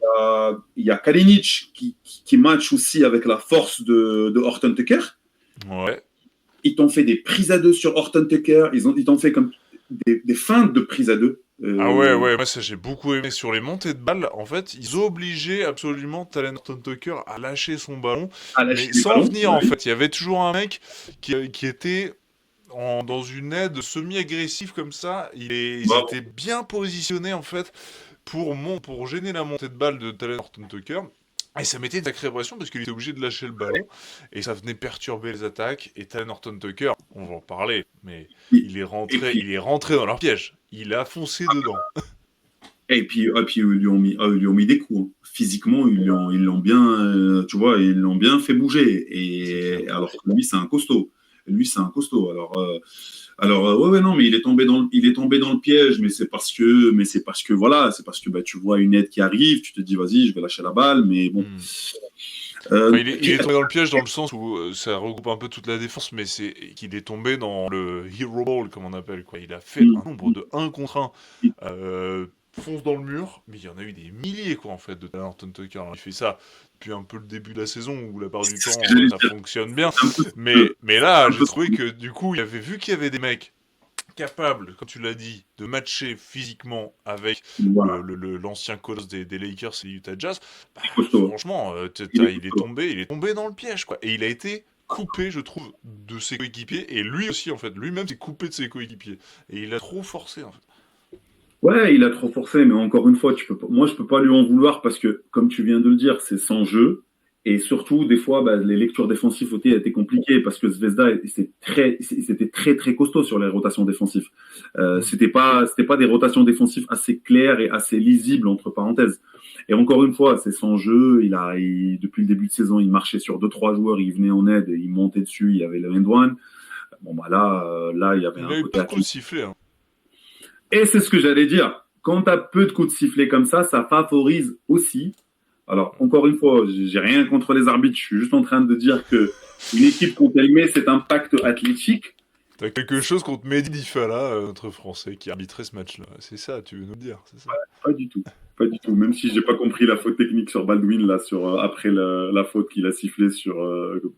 Speaker 2: y a Kalinic qui match aussi avec la force de Horton Tucker.
Speaker 1: Ouais.
Speaker 2: Ils t'ont fait des prises à 2 sur Horton Tucker. Ils t'ont fait comme des feintes de prises à 2.
Speaker 1: Ah ouais, moi ça j'ai beaucoup aimé. Sur les montées de balles, en fait, ils ont obligé absolument Talen Horton-Tucker à lâcher son ballon, mais sans venir en fait. Il y avait toujours un mec qui était dans une aide semi-agressive comme ça. Ils étaient bien positionnés en fait pour gêner la montée de balle de Talen Horton-Tucker. Et ça mettait de sacrée pression parce qu'il était obligé de lâcher le ballon et ça venait perturber les attaques. Et Talen Horton-Tucker, on va en parler, mais il est rentré dans leur piège. Il a foncé dedans.
Speaker 2: Et puis ils lui ont mis des coups. Hein. Physiquement, ils l'ont bien, tu vois, ils l'ont bien fait bouger. Et alors que lui, c'est un costaud. Alors non, mais il est tombé dans le piège, mais c'est parce que bah, tu vois une aide qui arrive, tu te dis vas-y, je vais lâcher la balle, mais bon.
Speaker 1: Il est tombé dans le piège dans le sens où ça regroupe un peu toute la défense, mais c'est qu'il est tombé dans le hero ball, comme on appelle, quoi. Il a fait un nombre de 1 contre 1 fonce dans le mur, mais il y en a eu des milliers, quoi, en fait, de Horton Tucker. Il fait ça depuis un peu le début de la saison, où la part du
Speaker 2: C'est ce
Speaker 1: temps,
Speaker 2: que j'allais
Speaker 1: ça
Speaker 2: dire.
Speaker 1: fonctionne bien.
Speaker 2: C'est un peu,
Speaker 1: Mais là,
Speaker 2: un
Speaker 1: j'ai
Speaker 2: peu
Speaker 1: trouvé que, du coup, il avait vu qu'il y avait des mecs capables, comme tu l'as dit, de matcher physiquement avec
Speaker 2: voilà,
Speaker 1: l'ancien colosse des Lakers et Utah Jazz. Bah,
Speaker 2: il est costaud.
Speaker 1: franchement,
Speaker 2: Il est
Speaker 1: il est
Speaker 2: costaud.
Speaker 1: tombé dans le piège, quoi. Et il a été coupé, je trouve, de ses coéquipiers. Et lui aussi, en fait, lui-même s'est coupé de ses coéquipiers. Et il a trop forcé, en fait.
Speaker 2: Ouais, il a trop forcé, mais encore une fois, moi, je peux pas lui en vouloir parce que, comme tu viens de le dire, c'est sans jeu. Et surtout, des fois, bah, les lectures défensives étaient compliquées parce que Zvezda, c'était très, très costaud sur les rotations défensives.
Speaker 1: Mm.
Speaker 2: C'était pas des rotations défensives assez claires et assez lisibles, entre parenthèses. Et encore une fois, c'est sans jeu. Depuis le début de saison, il marchait sur deux, trois joueurs, il venait en aide, il montait dessus, il y avait le end one. Bon, bah là, il y avait
Speaker 1: Il
Speaker 2: un
Speaker 1: a eu
Speaker 2: côté
Speaker 1: pas de coup de
Speaker 2: athlétique.
Speaker 1: sifflet, hein.
Speaker 2: Et c'est ce que j'allais dire. Quand tu as peu de coups de sifflet comme ça favorise aussi. Alors, encore une fois, j'ai rien contre les arbitres. Je suis juste en train de dire que une équipe, quand elle met cet impact athlétique,
Speaker 1: T'as quelque chose contre Mehdi Difala, notre Français, qui a arbitré ce match-là. C'est ça, tu veux nous dire, c'est ça.
Speaker 2: pas du tout. Pas du tout. Même si j'ai pas compris la faute technique sur Baldwin, là, après la faute qu'il a sifflée sur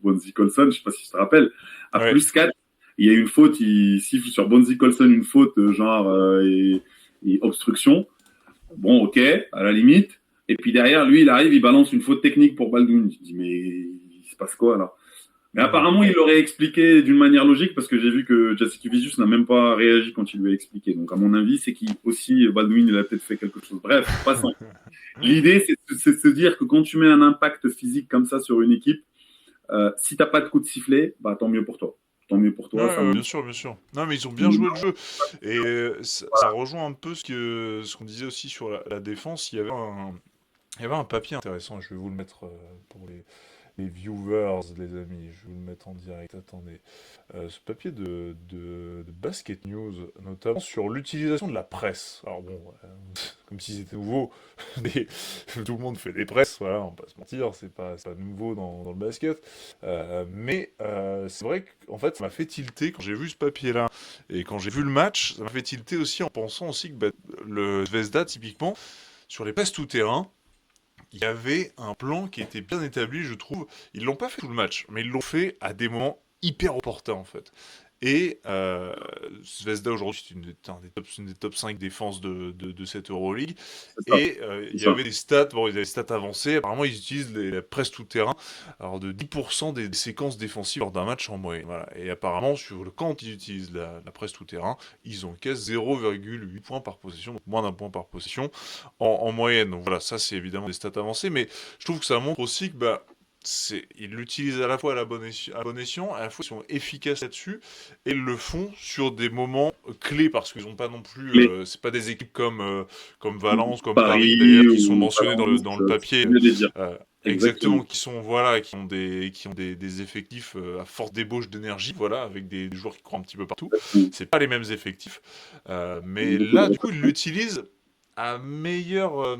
Speaker 2: Bonzi Colson, je sais pas si tu te rappelles. À
Speaker 1: Ouais.
Speaker 2: plus 4, il y a une faute, il siffle sur Bonzi Colson une faute, et obstruction. Bon, ok, à la limite. Et puis derrière, lui, il arrive, il balance une faute technique pour Baldwin. Je dis, mais il se passe quoi là? Mais
Speaker 1: Mm.
Speaker 2: apparemment, il l'aurait expliqué d'une manière logique parce que j'ai vu que Jessica Vicious n'a même pas réagi quand il lui a expliqué. Donc, à mon avis, c'est qu'il aussi, Baldwin, il a peut-être fait quelque chose. Bref, passons. L'idée, c'est de se dire que quand tu mets un impact physique comme ça sur une équipe, si t'as pas de coup de sifflet, bah tant mieux pour toi. Tant mieux pour
Speaker 1: Ouais,
Speaker 2: toi. Ça
Speaker 1: ouais,
Speaker 2: montre.
Speaker 1: bien sûr, bien sûr. Non, mais ils ont bien joué le jeu. Et ça rejoint un peu ce qu'on disait aussi sur la défense. Il y avait un papier intéressant, je vais vous le mettre pour les viewers, les amis. Je vais vous le mettre en direct. Attendez. Ce papier de Basket News, notamment sur l'utilisation de la presse. Alors bon, comme si c'était nouveau, mais tout le monde fait des presses, voilà, on va pas se mentir, c'est pas nouveau dans le basket. C'est vrai qu'en fait, ça m'a fait tilter quand j'ai vu ce papier-là. Et quand j'ai vu le match, ça m'a fait tilter aussi en pensant aussi que bah, le Zvezda, typiquement, sur les passes tout-terrain, il y avait un plan qui était bien établi, je trouve. Ils l'ont pas fait tout le match, mais ils l'ont fait à des moments hyper opportuns, en fait. Et Zvezda, aujourd'hui, c'est une des top 5 défenses de cette Euroleague.
Speaker 2: C'est ça.
Speaker 1: Et
Speaker 2: C'est
Speaker 1: il y
Speaker 2: ça.
Speaker 1: avait des stats, bon, ils avaient des stats avancées. Apparemment, ils utilisent la presse tout-terrain, alors de 10% des séquences défensives lors d'un match en moyenne. Voilà. Et apparemment, quand ils utilisent la presse tout-terrain, ils encaissent 0,8 points par possession, donc moins d'un point par possession en moyenne. Donc voilà, ça c'est évidemment des stats avancées, mais je trouve que ça montre aussi que bah, ils l'utilisent à la fois à bon escient, à la fois ils sont efficaces là-dessus, et ils le font sur des moments clés, parce qu'ils n'ont pas non plus,
Speaker 2: Mais
Speaker 1: c'est pas des équipes comme Valence, comme Paris d'ailleurs,
Speaker 2: Paris
Speaker 1: qui sont
Speaker 2: ou
Speaker 1: mentionnés
Speaker 2: Valence,
Speaker 1: dans le
Speaker 2: c'est ce
Speaker 1: papier,
Speaker 2: que je voulais dire.
Speaker 1: exactement,
Speaker 2: Exactement.
Speaker 1: qui sont voilà, qui ont des effectifs à forte débauche d'énergie, voilà, avec des joueurs qui courent un petit peu partout. C'est pas les mêmes effectifs, mais
Speaker 2: Beaucoup de
Speaker 1: là, du coup, ils
Speaker 2: rotation.
Speaker 1: l'utilisent à meilleur,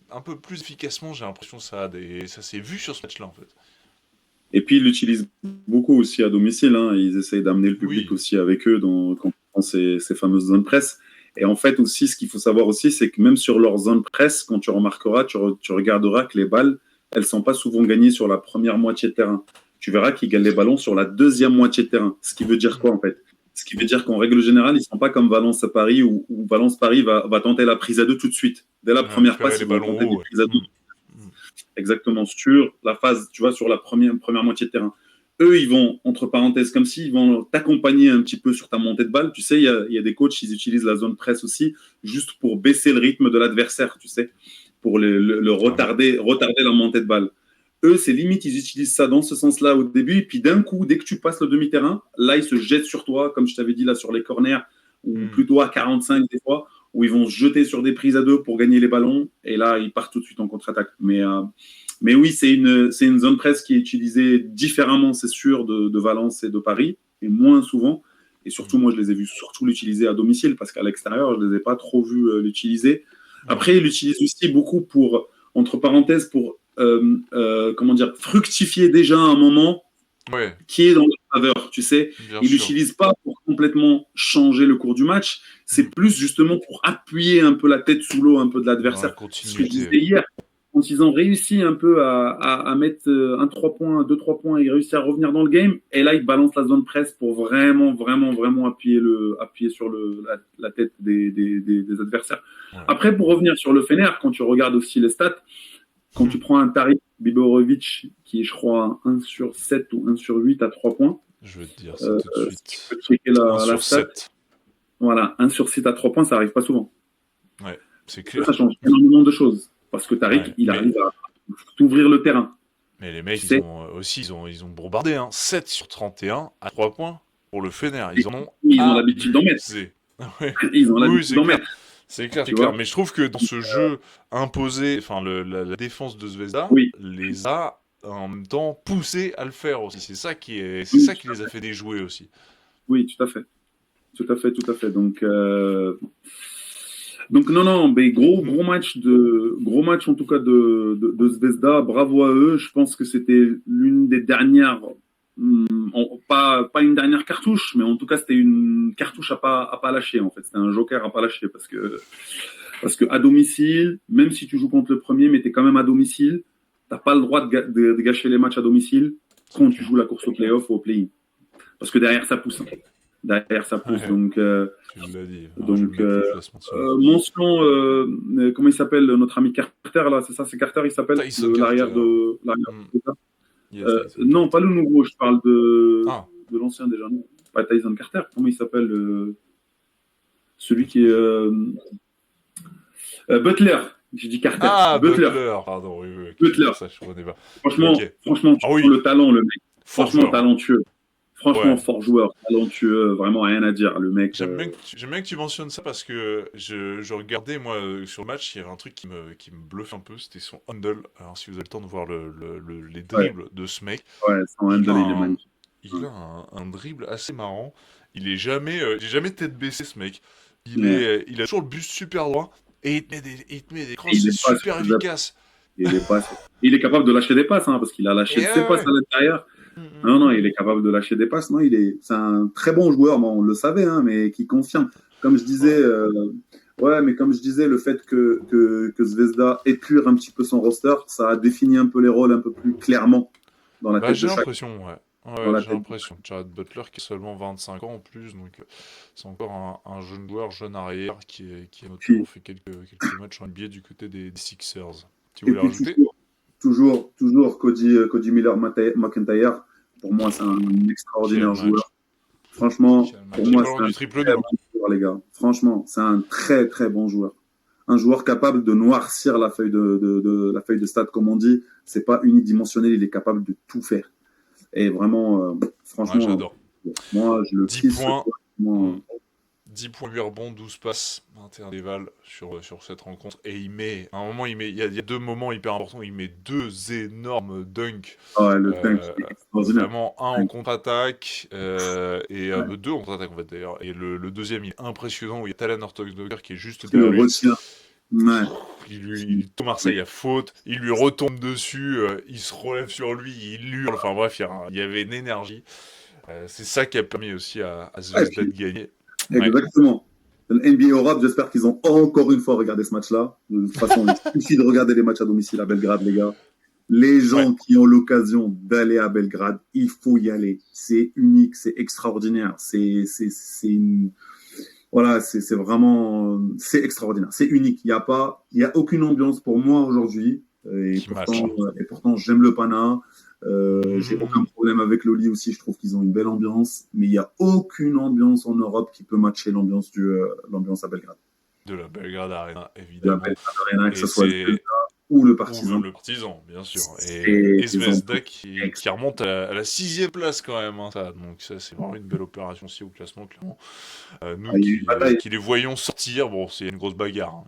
Speaker 1: un peu plus efficacement, j'ai l'impression ça s'est vu sur ce match-là en fait.
Speaker 2: Et puis, ils l'utilisent beaucoup aussi à domicile, hein. Ils essayent d'amener le public
Speaker 1: Oui.
Speaker 2: aussi avec eux dans ces fameuses zones presse. Et en fait, aussi, ce qu'il faut savoir aussi, c'est que même sur leur zone presse, quand tu remarqueras, tu regarderas que les balles, elles sont pas souvent gagnées sur la première moitié de terrain. Tu verras qu'ils gagnent les ballons sur la deuxième moitié de terrain. Ce qui veut dire quoi, en fait? Ce qui veut dire qu'en règle générale, ils sont pas comme Valence à Paris, où Valence Paris va tenter la prise à deux tout de suite. Dès la première
Speaker 1: Récupérer
Speaker 2: passe,
Speaker 1: les
Speaker 2: ils vont
Speaker 1: ballons
Speaker 2: tenter des
Speaker 1: hauts, ouais.
Speaker 2: prises à deux exactement sur la phase, tu vois, sur la première moitié de terrain. Eux, ils vont, entre parenthèses, comme s'ils vont t'accompagner un petit peu sur ta montée de balle. Tu sais, il y a des coachs, ils utilisent la zone presse aussi, juste pour baisser le rythme de l'adversaire, tu sais, pour le
Speaker 1: Clairement.
Speaker 2: retarder la montée de balle. Eux, c'est limite, ils utilisent ça dans ce sens-là au début, et puis d'un coup, dès que tu passes le demi-terrain, là, ils se jettent sur toi, comme je t'avais dit là sur les corners, ou
Speaker 1: Mm.
Speaker 2: plutôt à 45 des fois, où ils vont se jeter sur des prises à deux pour gagner les ballons, et là, ils partent tout de suite en contre-attaque. Mais oui, c'est une zone presse qui est utilisée différemment, c'est sûr, de Valence et de Paris, et moins souvent. Et surtout,
Speaker 1: Mm.
Speaker 2: moi, je les ai vus surtout l'utiliser à domicile, parce qu'à l'extérieur, je ne les ai pas trop vus l'utiliser.
Speaker 1: Ouais.
Speaker 2: Après, ils l'utilisent aussi beaucoup pour, entre parenthèses, pour, comment dire, fructifier déjà un moment
Speaker 1: Ouais,
Speaker 2: qui est dans leur faveur, tu sais.
Speaker 1: bien
Speaker 2: Ils
Speaker 1: sûr.
Speaker 2: l'utilisent pas pour complètement changer le cours du match, c'est plus justement pour appuyer un peu la tête sous l'eau un peu de l'adversaire. Ce que je disais hier, quand ils ont réussi un peu à mettre un 3 points, 2-3 points, ils réussissent à revenir dans le game, et là ils balancent la zone presse pour vraiment appuyer sur la tête des adversaires. Ouais. Après, pour revenir sur le Fener, quand tu regardes aussi les stats, quand tu prends un Tarik Biborovic qui est, je crois, 1 sur 7 ou 1 sur 8 à 3 points.
Speaker 1: Je vais te dire ça tout de suite.
Speaker 2: Tu peux checker la
Speaker 1: sur
Speaker 2: stat.
Speaker 1: 7.
Speaker 2: Voilà, 1 sur 7 à 3 points, ça n'arrive pas souvent.
Speaker 1: Ouais, c'est clair.
Speaker 2: Ça change énormément de choses. Parce que Tarik, il arrive à t'ouvrir le terrain.
Speaker 1: Mais les mecs, ils ont bombardé. Hein. 7 sur 31 à 3 points pour le Fener. Ils ont
Speaker 2: l'habitude d'en mettre.
Speaker 1: Ouais.
Speaker 2: Ils ont l'habitude d'en mettre.
Speaker 1: C'est clair. Mais je trouve que dans ce jeu imposé, la défense de Zvezda les a en même temps poussés à le faire aussi. C'est ça qui les a fait déjouer aussi.
Speaker 2: Oui, tout à fait. Donc non, mais gros match en tout cas de Zvezda. Bravo à eux. Je pense que c'était l'une des dernières, pas une dernière cartouche, mais en tout cas c'était une cartouche à pas lâcher en fait. C'était un joker à pas lâcher parce que à domicile, même si tu joues contre le premier, mais t'es quand même à domicile, t'as pas le droit de gâcher les matchs à domicile quand tu joues la course au play-off ou au play-in, parce que derrière ça pousse.
Speaker 1: Ouais.
Speaker 2: Donc,
Speaker 1: tu l'as dit.
Speaker 2: mention, comment il s'appelle, notre ami Carter, là, c'est ça, c'est Carter, il s'appelle, l'arrière de non, pas le nouveau, je parle de l'ancien déjà, non, pas Tyson Carter, comment il s'appelle, celui qui est Butler. J'ai dit Carter.
Speaker 1: Butler. Pardon, oui.
Speaker 2: Butler.
Speaker 1: Ça, je connais pas.
Speaker 2: Franchement, tu vois le talent, le mec. Franchement, talentueux. Franchement, fort joueur, talentueux, vraiment rien à dire, le mec.
Speaker 1: J'aime bien que tu mentionnes ça parce que je regardais, moi, sur le match, il y avait un truc qui me bluffe un peu, c'était son handle. Alors, si vous avez le temps de voir les dribbles de ce mec.
Speaker 2: Ouais, son handle, il est magnifique.
Speaker 1: Il a un dribble assez marrant. Il est jamais tête baissée, ce mec. Il a toujours le buste super droit et il te met des crosses super efficaces.
Speaker 2: Il est capable de lâcher des passes, parce qu'il a lâché ses passes à l'intérieur. Non, il est capable de lâcher des passes. Non, c'est un très bon joueur. Bon, on le savait, mais qui confirme. Comme je disais, le fait que Zvezda épure un petit peu son roster, ça a défini un peu les rôles un peu plus clairement dans la tête de chaque.
Speaker 1: J'ai l'impression, j'ai l'impression. Jared Butler qui a seulement 25 ans en plus, donc c'est encore un jeune joueur, jeune arrière qui a notamment fait quelques matchs en NBA du côté des Sixers. Tu voulais rajouter ?
Speaker 2: Toujours Cody Miller-McIntyre. Pour moi, c'est un extraordinaire joueur. Franchement, pour moi, c'est un très bon joueur, les gars. Franchement, c'est un très, très bon joueur. Un joueur capable de noircir la feuille de stats, comme on dit. C'est pas unidimensionnel, il est capable de tout faire. Et vraiment, franchement,
Speaker 1: j'adore.
Speaker 2: Moi, je le
Speaker 1: 10 points. 10 points, 8 rebonds, 12 passes, 21 dévals sur cette rencontre. Et il y a 2 moments hyper importants. Il met 2 énormes dunks.
Speaker 2: Le dunk, c'est extraordinaire.
Speaker 1: Vraiment, un en contre-attaque et 2 en contre-attaque, en fait, d'ailleurs. Et le deuxième, il est impressionnant, où il y a Talen Horton-Tucker qui est juste derrière lui. Il tombe Marseille à faute, il lui retombe dessus, il se relève sur lui, il hurle. Enfin bref, il y avait une énergie. C'est ça qui a permis aussi à Zvezda de gagner.
Speaker 2: Exactement. Le NBA Europe, j'espère qu'ils ont encore une fois regardé ce match-là. De toute façon, il suffit de regarder les matchs à domicile à Belgrade, les gars. Les gens qui ont l'occasion d'aller à Belgrade, il faut y aller. C'est unique, c'est extraordinaire. C'est vraiment, c'est extraordinaire. C'est unique. Il y a aucune ambiance pour moi aujourd'hui. Et pourtant, j'aime le Pana. J'ai aucun problème avec Loli aussi, je trouve qu'ils ont une belle ambiance, mais il n'y a aucune ambiance en Europe qui peut matcher l'ambiance à Belgrade.
Speaker 1: De la Belgrade Arena, évidemment.
Speaker 2: De la Belgrade Arena, que ce soit le ou le Partizan.
Speaker 1: Le Partizan, bien sûr. Et Zvezda qui remonte à la 6e place quand même. Ça. Donc ça, c'est vraiment une belle opération aussi au classement, clairement. Nous qui les voyons sortir, bon, c'est une grosse bagarre.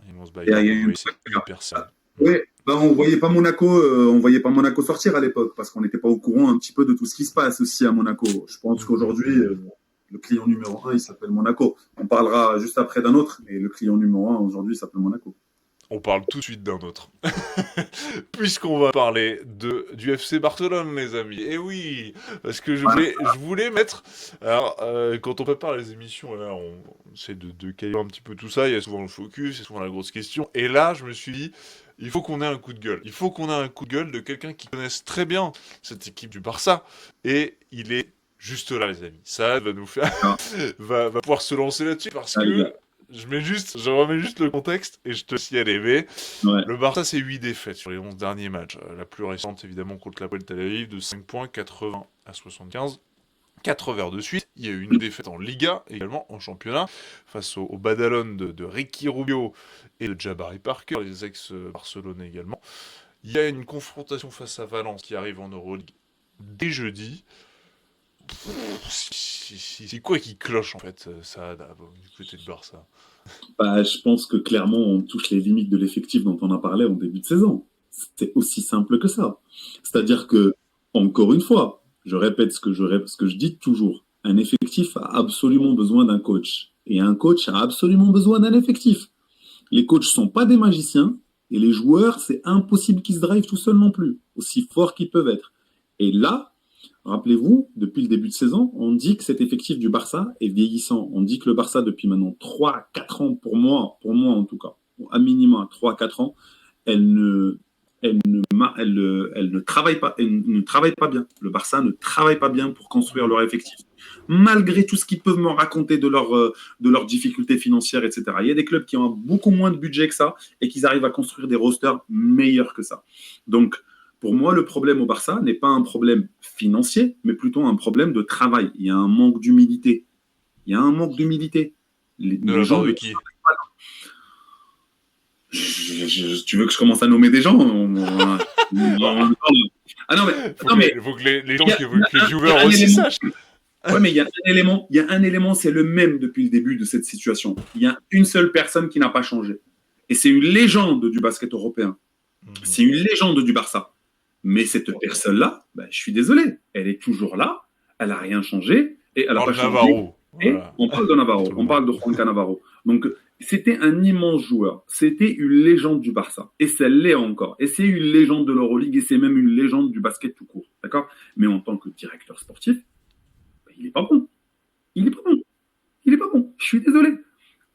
Speaker 1: Personne.
Speaker 2: Oui, on voyait pas Monaco sortir à l'époque parce qu'on n'était pas au courant un petit peu de tout ce qui se passe aussi à Monaco. Je pense qu'aujourd'hui, le client numéro 1, il s'appelle Monaco. On parlera juste après d'un autre, mais le client numéro 1 aujourd'hui s'appelle Monaco.
Speaker 1: On parle tout de suite d'un autre. Puisqu'on va parler du FC Barcelone, les amis. Et oui, parce que je voulais mettre... Alors, quand on prépare les émissions, là, on essaie de caler un petit peu tout ça. Il y a souvent le focus, il y a souvent la grosse question. Et là, je me suis dit, il faut qu'on ait un coup de gueule. Il faut qu'on ait un coup de gueule de quelqu'un qui connaisse très bien cette équipe du Barça. Et il est juste là, les amis. Ça va nous faire... va pouvoir se lancer là-dessus parce que... Je remets juste le contexte et je te laisse y aller. Mais le Barça, c'est 8 défaites sur les 11 derniers matchs. La plus récente, évidemment, contre l'Apoel Tel Aviv, de 5 points, 80 à 75. 4 revers de suite. Il y a eu une défaite en Liga, également en championnat, face au Badalone de Ricky Rubio et de Jabari Parker, les ex-barcelonais également. Il y a une confrontation face à Valence qui arrive en Euroleague dès jeudi. C'est quoi qui cloche en fait, ça, du côté de Barça?
Speaker 2: Je pense que clairement on touche les limites de l'effectif dont on a parlé en début de saison. C'est aussi simple que ça. C'est-à-dire que, encore une fois, je répète ce que je dis toujours, un effectif a absolument besoin d'un coach. Et un coach a absolument besoin d'un effectif. Les coachs sont pas des magiciens, et les joueurs, c'est impossible qu'ils se drivent tout seuls non plus, aussi forts qu'ils peuvent être. Et là, rappelez-vous, depuis le début de saison, on dit que cet effectif du Barça est vieillissant. On dit que le Barça, depuis maintenant 3-4 ans, pour moi en tout cas, à minima 3-4 ans, elle ne travaille pas bien. Le Barça ne travaille pas bien pour construire leur effectif. Malgré tout ce qu'ils peuvent me raconter de leurs difficultés financières, etc. Il y a des clubs qui ont beaucoup moins de budget que ça et qui arrivent à construire des rosters meilleurs que ça. Donc, pour moi, le problème au Barça n'est pas un problème financier, mais plutôt un problème de travail. Il y a un manque d'humilité. Les
Speaker 1: gens de qui?
Speaker 2: Tu veux que je commence à nommer des gens?
Speaker 1: Ah non, mais faut que les gens que les viewers aussi sachent.
Speaker 2: Ouais, mais il y a un élément, c'est le même depuis le début de cette situation. Il y a une seule personne qui n'a pas changé. Et c'est une légende du basket européen. C'est une légende du Barça. Mais cette personne-là, je suis désolé, elle est toujours là, elle n'a rien changé, et elle n'a pas changé.
Speaker 1: Navarro.
Speaker 2: Et on parle de Navarro, on parle de Juanca Navarro. Donc, c'était un immense joueur, c'était une légende du Barça, et ça l'est encore. Et c'est une légende de l'Euroleague, et c'est même une légende du basket tout court, d'accord? Mais en tant que directeur sportif, il n'est pas bon. Il n'est pas bon, je suis désolé.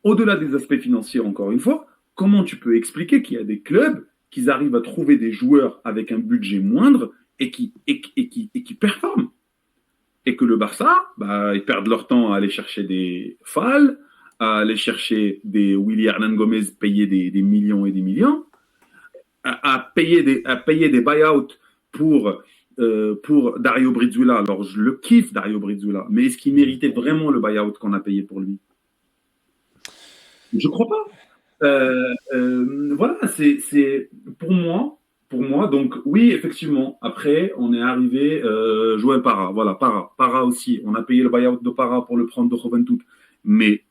Speaker 2: Au-delà des aspects financiers, encore une fois, comment tu peux expliquer qu'il y a des clubs qu'ils arrivent à trouver des joueurs avec un budget moindre et qui performent. Et que le Barça, ils perdent leur temps à aller chercher des Fall, à aller chercher des Willy Hernan Gomez, payer des millions et des millions, à payer des buyouts pour Dario Brizuela. Alors, je le kiffe, Dario Brizuela, mais est-ce qu'il méritait vraiment le buyout qu'on a payé pour lui? Je crois pas. Voilà, c'est pour moi. Donc oui, effectivement. Après, on est arrivé Joël Parra. Voilà, Parra aussi. On a payé le buyout de Parra pour le prendre de Juventud. Mais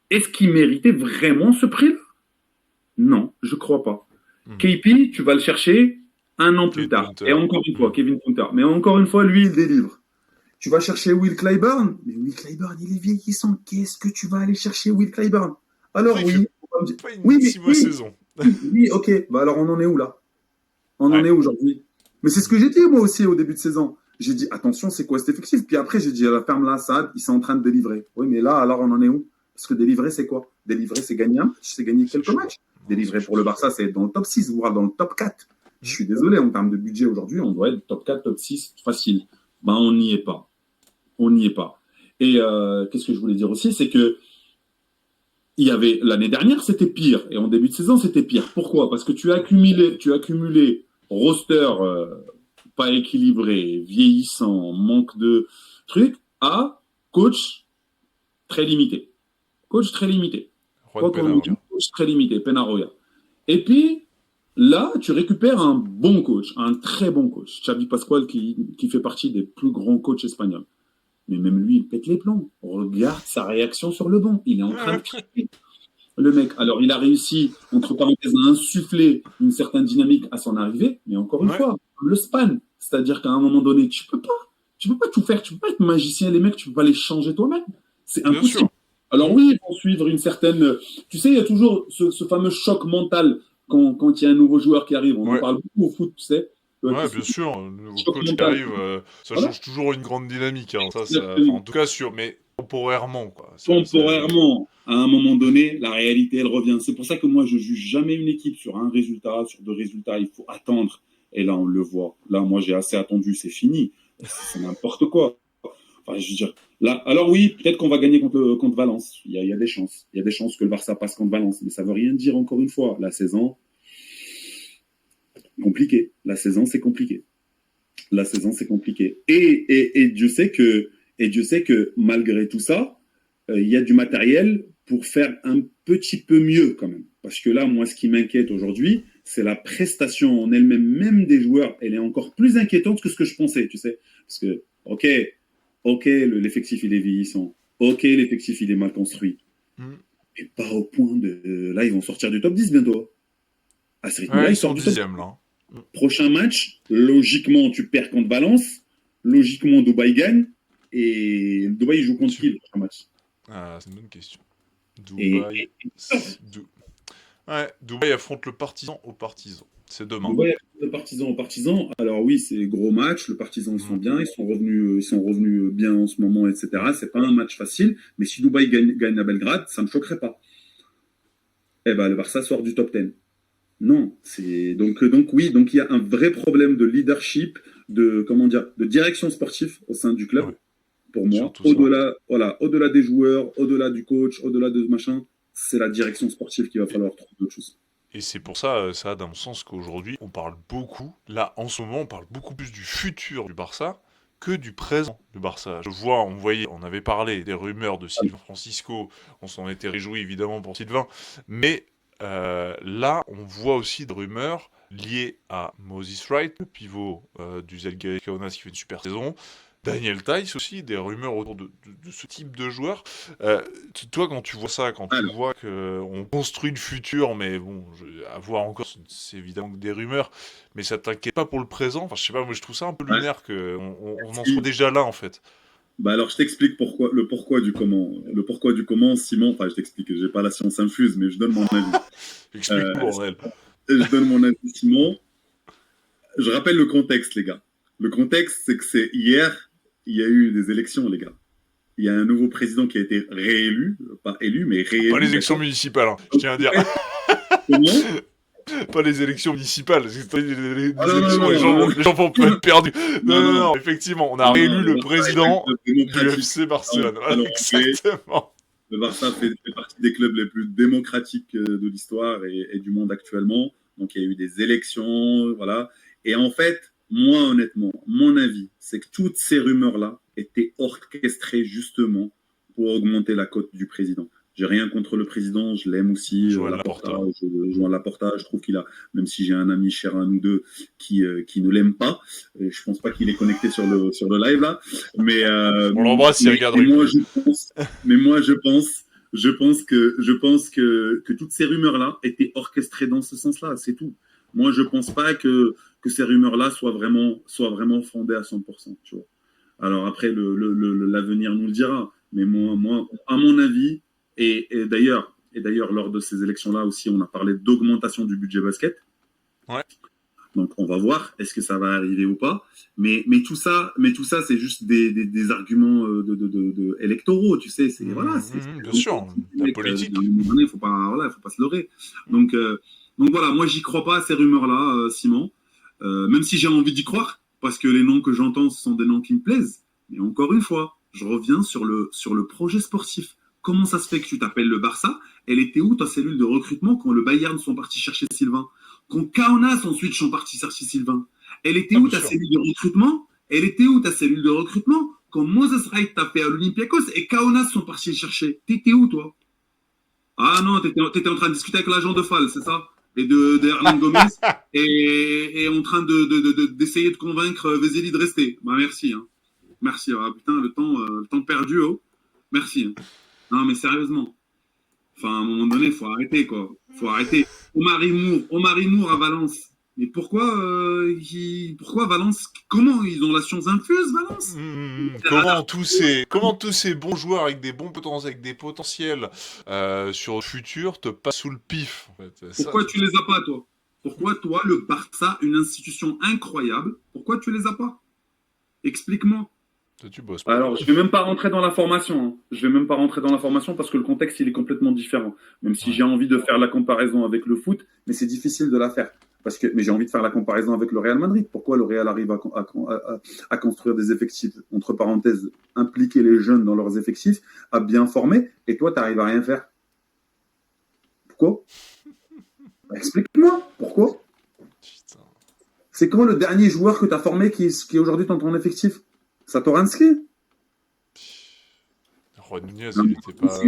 Speaker 2: est-ce qu'il méritait vraiment ce prix-là? Non, je crois pas. KP, tu vas le chercher un an plus tard. Et encore une fois, Kevin Punter. Mais encore une fois, lui, il délivre. Tu vas chercher Will Clyburn. Mais Will Clyburn, il est vieillissant. Qu'est-ce que tu vas aller chercher, Will Clyburn? Alors oui.
Speaker 1: Saison.
Speaker 2: Oui, ok. Alors on en est où là? On en est où aujourd'hui? Mais c'est ce que j'ai dit moi aussi au début de saison. J'ai dit attention, c'est quoi cet effectif? Puis après j'ai dit à la ferme là, Saad, ils sont en train de délivrer. Oui, mais là alors on en est où? Parce que délivrer c'est quoi? Délivrer c'est gagner un match, c'est gagner quelques matchs. Délivrer pour le Barça c'est être dans le top 6, voire dans le top 4. Je suis désolé, en termes de budget aujourd'hui, on doit être top 4, top 6 facile. On n'y est pas. Et qu'est-ce que je voulais dire aussi, c'est que il y avait l'année dernière, c'était pire. Et en début de saison, c'était pire. Pourquoi? Parce que tu as accumulé roster pas équilibré, vieillissant, manque de trucs, à coach très limité. Coach très limité, Peñarroya. Et puis, là, tu récupères un bon coach, un très bon coach. Xavi Pascual qui fait partie des plus grands coachs espagnols. Mais même lui, il pète les plombs. Regarde sa réaction sur le banc. Il est en train de crier. Le mec, alors il a réussi, entre parenthèses, à insuffler une certaine dynamique à son arrivée, mais encore une fois, le span. C'est-à-dire qu'à un moment donné, tu peux pas tout faire, tu peux pas être magicien, les mecs, tu peux pas les changer toi-même. C'est impossible. Alors oui, ils vont suivre une certaine... Tu sais, il y a toujours ce fameux choc mental quand il y a un nouveau joueur qui arrive, on en
Speaker 1: Ouais.
Speaker 2: parle beaucoup au foot, tu sais.
Speaker 1: Ouais, bien sûr, le nouveau
Speaker 2: Choc
Speaker 1: coach qui
Speaker 2: mental.
Speaker 1: arrive, ça
Speaker 2: Voilà.
Speaker 1: change toujours une grande dynamique, hein. Enfin,
Speaker 2: Exactement.
Speaker 1: en tout cas, mais temporairement, quoi.
Speaker 2: Temporairement, à un moment donné, la réalité, elle revient. C'est pour ça que moi, je juge jamais une équipe sur un résultat, sur deux résultats. Il faut attendre. Et là, on le voit. Là, moi, j'ai assez attendu. C'est fini. C'est n'importe quoi. Enfin, je veux dire, là, alors oui, peut-être qu'on va gagner contre Valence. Il y a des chances. Il y a des chances que le Barça passe contre Valence. Mais ça veut rien dire encore une fois. La saison, compliqué. La saison, c'est compliqué. La saison, c'est compliqué. Et Dieu sait que malgré tout ça, il y a du matériel pour faire un petit peu mieux quand même. Parce que là, moi, ce qui m'inquiète aujourd'hui, c'est la prestation en elle-même, même des joueurs. Elle est encore plus inquiétante que ce que je pensais, tu sais. Parce que, ok, l'effectif, il est vieillissant. Ok, l'effectif, il est mal construit.
Speaker 1: Mm.
Speaker 2: Et pas au point de... Là, ils vont sortir du top 10 bientôt. À ce rythme-là,
Speaker 1: Ouais, ils
Speaker 2: ils
Speaker 1: sont
Speaker 2: sortent du top 10.
Speaker 1: 10e, là.
Speaker 2: Prochain match, logiquement, tu perds contre Valence. Logiquement, Dubaï gagne. Et Dubaï joue contre qui le prochain match?
Speaker 1: Ah, c'est une bonne question.
Speaker 2: Et,
Speaker 1: Dubaï...
Speaker 2: et
Speaker 1: Ouais, Dubaï affronte le Partizan au Partizan. C'est demain.
Speaker 2: Dubaï, le partisan au partisan. Alors oui, c'est gros match. Le partisan, ils sont bien. Ils sont revenus bien en ce moment, etc. C'est pas un match facile. Mais si Dubaï gagne à Belgrade, ça me choquerait pas. Eh ben, le Barça sort du top 10. Non, c'est donc oui, donc il y a un vrai problème de leadership, de comment dire, de direction sportive au sein du club.
Speaker 1: Ouais,
Speaker 2: Pour moi,
Speaker 1: surtout ça.
Speaker 2: au-delà des joueurs, au-delà du coach, au-delà de machin, c'est la direction sportive qu'il va falloir trouver d'autres choses.
Speaker 1: Et c'est pour ça, ça, dans le sens qu'aujourd'hui, on parle beaucoup, là, en ce moment, on parle beaucoup plus du futur du Barça que du présent du Barça. On avait parlé des rumeurs de Sylvain Francisco, on s'en était réjoui évidemment pour Sylvain, mais là, on voit aussi des rumeurs liées à Moses Wright, le pivot du Zalgiris Kaunas qui fait une super saison, Daniel Theis aussi, des rumeurs autour de ce type de joueur. Toi, quand tu vois ça, quand tu
Speaker 2: Alors,
Speaker 1: vois qu'on construit le futur, mais bon, à voir encore, c'est évidemment que des rumeurs, mais ça t'inquiète pas pour le présent. Enfin, je sais pas, moi je trouve ça un peu
Speaker 2: ouais,
Speaker 1: lunaire qu'on en soit
Speaker 2: si.
Speaker 1: déjà là, en fait.
Speaker 2: Bah alors je t'explique le pourquoi du comment. Le pourquoi du comment, Simon. Enfin, je t'explique. J'ai pas la science infuse, mais je donne mon avis.
Speaker 1: Explique
Speaker 2: Euh,
Speaker 1: tout, bordel.
Speaker 2: je donne mon avis, Simon. Je rappelle le contexte, les gars. Le contexte, c'est que c'est hier, il y a eu des élections, les gars. Il y a un nouveau président qui a été réélu, pas élu, mais
Speaker 1: Pas les
Speaker 2: réélu,
Speaker 1: élections
Speaker 2: d'accord.
Speaker 1: municipales, hein, je
Speaker 2: Donc,
Speaker 1: tiens à dire.
Speaker 2: comment?
Speaker 1: Pas les élections municipales, parce que
Speaker 2: Ah
Speaker 1: les
Speaker 2: non, non,
Speaker 1: élections,
Speaker 2: non,
Speaker 1: les gens vont être perdus.
Speaker 2: non, non,
Speaker 1: Non, effectivement, on a
Speaker 2: non,
Speaker 1: réélu
Speaker 2: le
Speaker 1: le
Speaker 2: Barça est un
Speaker 1: président
Speaker 2: club
Speaker 1: du
Speaker 2: démocratique.
Speaker 1: FC Barcelone. Voilà,
Speaker 2: Alors,
Speaker 1: exactement.
Speaker 2: le Barça fait partie des clubs les plus démocratiques de l'histoire et du monde actuellement. Donc, il y a eu des élections, voilà. Et en fait, moi, honnêtement, mon avis, c'est que toutes ces rumeurs-là étaient orchestrées justement pour augmenter la cote du président. J'ai rien contre le président, je l'aime aussi,
Speaker 1: Joël
Speaker 2: Laporta,
Speaker 1: Laporta.
Speaker 2: Joan Laporta, je trouve qu'il a, même si j'ai un ami cher à nous deux qui ne l'aime pas, et je pense pas qu'il est connecté sur le live là,
Speaker 1: On l'embrasse s'il regarde
Speaker 2: mais moi
Speaker 1: replay.
Speaker 2: je pense, mais moi je pense que toutes ces rumeurs-là étaient orchestrées dans ce sens-là, c'est tout. Moi je pense pas que ces rumeurs-là soient vraiment fondées à 100%, tu vois. Alors après, l'avenir nous le dira. Mais moi, à mon avis, et d'ailleurs, lors de ces élections-là aussi, on a parlé d'augmentation du budget basket.
Speaker 1: Ouais.
Speaker 2: Donc, on va voir, est-ce que ça va arriver ou pas. Mais tout ça, c'est juste des arguments électoraux, tu sais. Voilà,
Speaker 1: Bien sûr, la politique.
Speaker 2: il faut pas se leurrer. Donc voilà, moi, j'y crois pas à ces rumeurs-là, Simon. Même si j'ai envie d'y croire, parce que les noms que j'entends, ce sont des noms qui me plaisent. Mais encore une fois, je reviens sur le projet sportif. Comment ça se fait que tu t'appelles le Barça? Elle était où ta cellule de recrutement quand le Bayern sont partis chercher Sylvain? Quand Kaunas ensuite sont partis chercher Sylvain? Elle était
Speaker 1: Ah,
Speaker 2: où
Speaker 1: bien
Speaker 2: ta
Speaker 1: sûr.
Speaker 2: cellule de recrutement? Elle était où ta cellule de recrutement quand Moses Wright t'a fait à l'Olympiakos et Kaunas sont partis le chercher? T'étais où, toi? Ah non, t'étais en train de discuter avec l'agent de Fall, c'est ça? Et de Hernan Gomez et en train d'essayer de convaincre Vesely de rester. Bah merci, hein. Merci. Ah, putain, le temps perdu, oh. Merci, hein. Non, mais sérieusement. Enfin, à un moment donné, faut arrêter, quoi. Faut arrêter. Omar Imour à Valence. Mais pourquoi Valence, comment ils ont la science infuse, Valence?
Speaker 1: Comment tous ces bons joueurs avec des bons potentiels, avec des potentiels sur le futur te passent sous le pif en fait. Ça,
Speaker 2: Pourquoi tu les as pas, toi? Pourquoi, toi, le Barça, une institution incroyable, pourquoi tu les as pas? Explique-moi.
Speaker 1: tu bosses pas.
Speaker 3: Alors, je vais même pas rentrer dans la formation, hein. Je vais même pas rentrer dans la formation parce que le contexte, il est complètement différent. Même si j'ai envie de faire la comparaison avec le foot, mais c'est difficile de la faire. Mais j'ai envie de faire la comparaison avec le Real Madrid. Pourquoi le Real arrive à construire des effectifs, entre parenthèses, impliquer les jeunes dans leurs effectifs, à bien former, et toi, tu n'arrives à rien faire? Pourquoi? Explique-moi, pourquoi?
Speaker 1: Putain.
Speaker 3: C'est quand le dernier joueur que tu as formé qui est aujourd'hui dans ton effectif? Satoransky?
Speaker 1: Juan Nunez, il était pas.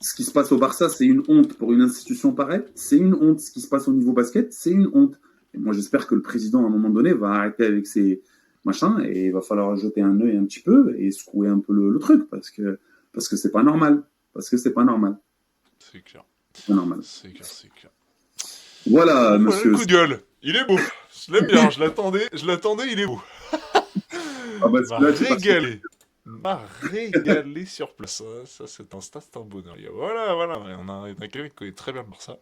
Speaker 3: Ce qui se passe au Barça, c'est une honte pour une institution pareille. C'est une honte. Ce qui se passe au niveau basket, c'est une honte. Et moi, j'espère que le président, à un moment donné, va arrêter avec ses machins et il va falloir jeter un œil un petit peu et secouer un peu le truc parce que c'est pas normal. Parce que c'est pas normal.
Speaker 1: C'est clair.
Speaker 3: C'est pas normal.
Speaker 1: C'est clair.
Speaker 3: Voilà, monsieur.
Speaker 1: Le coup de gueule. Il est beau. Je l'aime bien. Je l'attendais. Il est beau.
Speaker 3: Ah bah,
Speaker 1: M'a régalé sur place. Ça, c'est un bonheur. Voilà. On a quelqu'un qui connaît très bien le Barça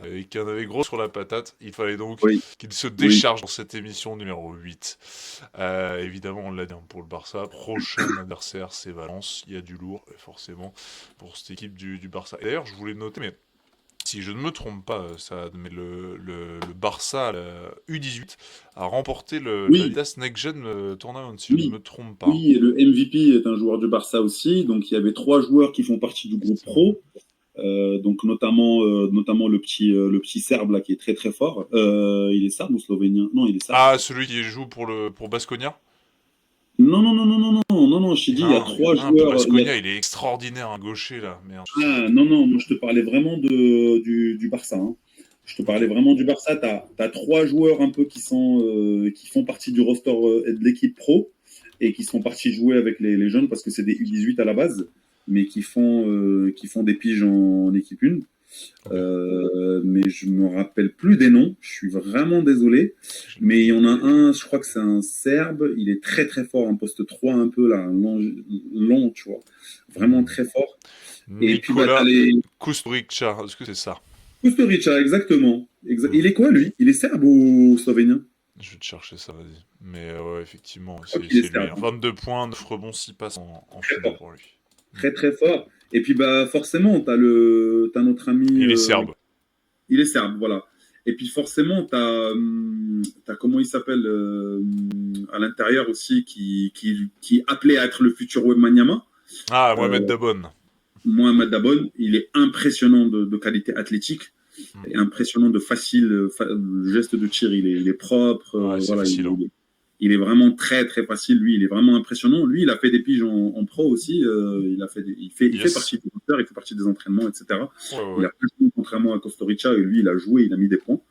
Speaker 1: et qui en avait gros sur la patate. Il fallait donc qu'il se décharge dans cette émission numéro 8. Évidemment, on l'a dit pour le Barça. Prochain adversaire, c'est Valence. Il y a du lourd, forcément, pour cette équipe du Barça. Et d'ailleurs, je voulais noter, mais si je ne me trompe pas, mais le Barça, U18, a remporté l'Adidas Next Gen Tournament, si je ne me trompe pas.
Speaker 3: Oui, et le MVP est un joueur du Barça aussi. Donc, il y avait 3 joueurs qui font partie du groupe pro. Donc, notamment le petit Serbe, là, qui est très, très fort. Il est serbe ou slovénien? Non, il est serbe.
Speaker 1: Ah, celui qui joue pour Baskonia?
Speaker 3: Non, je t'ai dit, il y a 3 joueurs.
Speaker 1: Baskonia, il est extraordinaire, un gaucher, là. Merde.
Speaker 3: Ah, non, moi je te parlais vraiment du Barça. Hein. Je te parlais vraiment du Barça. Tu as 3 joueurs un peu qui font partie du roster de l'équipe pro et qui sont partis jouer avec les jeunes parce que c'est des U18 à la base, mais qui font des piges en équipe 1. Mais je me rappelle plus des noms. Je suis vraiment désolé. Mais il y en a un, je crois que c'est un Serbe. Il est très très fort, en poste 3 un peu là, long, tu vois. Vraiment très fort.
Speaker 1: Et puis Kusturica, est-ce que c'est ça?
Speaker 3: Kusturica, exactement. Il est quoi lui? Il est serbe ou slovénien?
Speaker 1: Je vais te chercher ça, vas-y. Mais ouais, effectivement, c'est
Speaker 3: lui.
Speaker 1: Serbe. 22 points, 9 rebonds, 6 passes en finale pour lui.
Speaker 3: Très très fort. Et puis forcément, t'as notre ami.
Speaker 1: Il est serbe.
Speaker 3: Il est serbe, voilà. Et puis forcément, t'as comment il s'appelle à l'intérieur aussi qui appelait à être le futur Wembanyama.
Speaker 1: Ah, Mohamed Dabon.
Speaker 3: Mohamed Dabon, il est impressionnant de qualité athlétique, et impressionnant de facile geste de tir. Il est propre. Voilà, il est vraiment très très facile. Lui, il est vraiment impressionnant. Lui, il a fait des piges en pro aussi. Il fait partie des auteurs, il fait partie des entraînements, etc. Il a plus joué contrairement à Kusturica, et lui, il a joué, il a mis des points.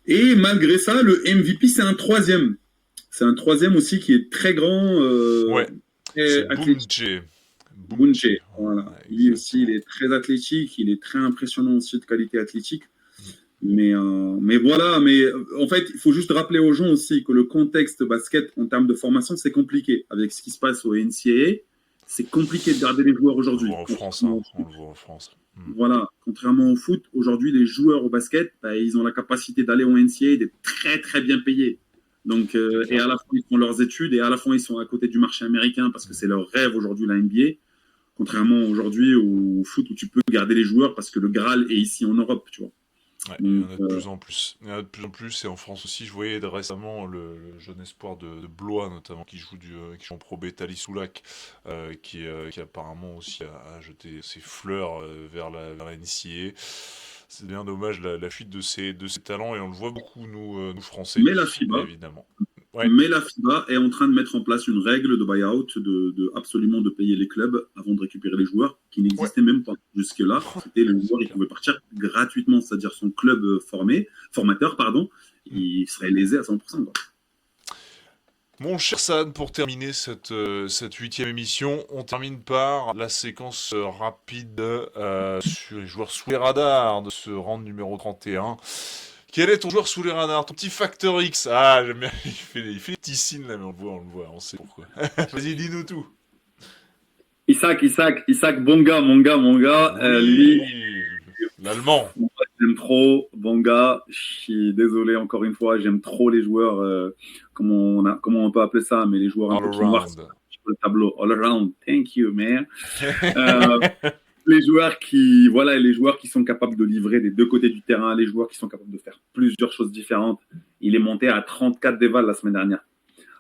Speaker 3: Et malgré ça, le MVP, c'est un 3e. C'est un 3e aussi qui est très grand.
Speaker 1: C'est
Speaker 3: Bunche. Voilà. Lui aussi, il est très athlétique. Il est très impressionnant aussi de qualité athlétique. Mais voilà, en fait, il faut juste rappeler aux gens aussi que le contexte basket en termes de formation, c'est compliqué. Avec ce qui se passe au NCAA, c'est compliqué de garder les joueurs aujourd'hui.
Speaker 1: On le voit en France.
Speaker 3: Voilà, contrairement au foot, aujourd'hui, les joueurs au basket, ils ont la capacité d'aller au NCAA et d'être très, très bien payés. Donc, et à la fois, ils font leurs études et à la fois, ils sont à côté du marché américain parce que c'est leur rêve aujourd'hui, la NBA. Contrairement aujourd'hui au foot où tu peux garder les joueurs parce que le Graal est ici en Europe, tu vois.
Speaker 1: Ouais, il y en a de plus en plus. Il y en a de plus en plus, et en France aussi, je voyais récemment le jeune espoir de Blois, notamment, qui joue en Pro B, Thalys Soulac, qui apparemment aussi a jeté ses fleurs vers la NCAA. C'est bien dommage la fuite de ces talents, et on le voit beaucoup, nous Français.
Speaker 3: Mais la FIBA,
Speaker 1: évidemment.
Speaker 3: Mais la FIBA est en train de mettre en place une règle de buy-out, absolument de payer les clubs avant de récupérer les joueurs, qui n'existait même pas jusque-là. C'était le joueur, il pouvait partir gratuitement, c'est-à-dire son club formateur, il serait lésé à 100%. Quoi.
Speaker 1: Mon cher Sad, pour terminer cette 8e émission, on termine par la séquence rapide sur les joueurs sous les radars de ce round numéro 31. Quel est ton joueur sous les radars, ton petit facteur X? Ah, j'aime bien, il fait des petits signes là, mais on le voit, on sait pourquoi. Vas-y, dis-nous tout.
Speaker 3: Isaac Bonga, mon gars, lui,
Speaker 1: Oui, l'allemand.
Speaker 3: moi, j'aime trop Bonga. Je suis désolé encore une fois, j'aime trop les joueurs, comment on peut appeler ça, mais les joueurs un
Speaker 1: All
Speaker 3: peu qui noircent
Speaker 1: around.
Speaker 3: sur le tableau. All around, thank you, man. Euh, les joueurs qui sont capables de livrer des deux côtés du terrain, les joueurs qui sont capables de faire plusieurs choses différentes. Il est monté à 34 déval la semaine dernière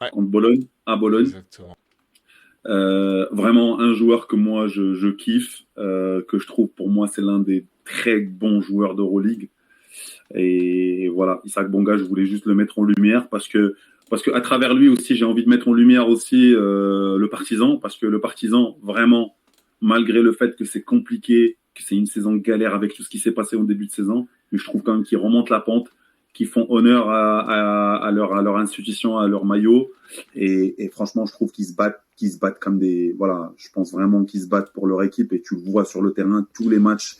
Speaker 1: Ouais.
Speaker 3: contre Bologne, à Bologne.
Speaker 1: Exactement.
Speaker 3: Vraiment un joueur que moi je kiffe, que je trouve pour moi c'est l'un des très bons joueurs d'Euroleague. Et voilà, Isaac Bonga, je voulais juste le mettre en lumière parce que à travers lui aussi j'ai envie de mettre en lumière aussi le Partizan, parce que le Partizan vraiment, malgré le fait que c'est compliqué, que c'est une saison galère avec tout ce qui s'est passé au début de saison, mais je trouve quand même qu'ils remontent la pente, qu'ils font honneur à leur institution, à leur maillot. Et franchement, je trouve qu'ils se battent comme des, voilà, je pense vraiment qu'ils se battent pour leur équipe, et tu le vois sur le terrain, tous les matchs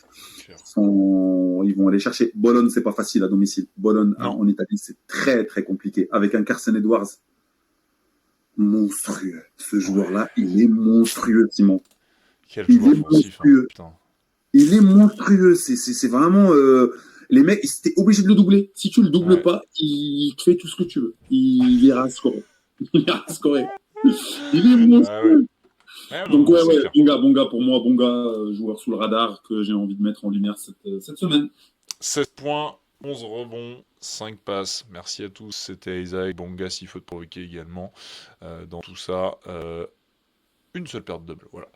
Speaker 3: ils vont aller chercher. Bologne, c'est pas facile à domicile. Bologne, en Italie, c'est très, très compliqué. Avec un Carson Edwards monstrueux. Ce joueur-là, il est monstrueux, Simon.
Speaker 1: Quel joueur offensif, hein, putain.
Speaker 3: Il est monstrueux. C'est vraiment, les mecs, t'es obligé de le doubler. Si tu le doubles pas, il fait tout ce que tu veux. Il ira scorer. Il est monstrueux. Donc Bonga pour moi, joueur sous le radar que j'ai envie de mettre en lumière cette semaine.
Speaker 1: 7 points, 11 rebonds, 5 passes. Merci à tous. C'était Isaac Bonga, s'il faut te provoquer également. Dans tout ça, une seule perte double. Voilà.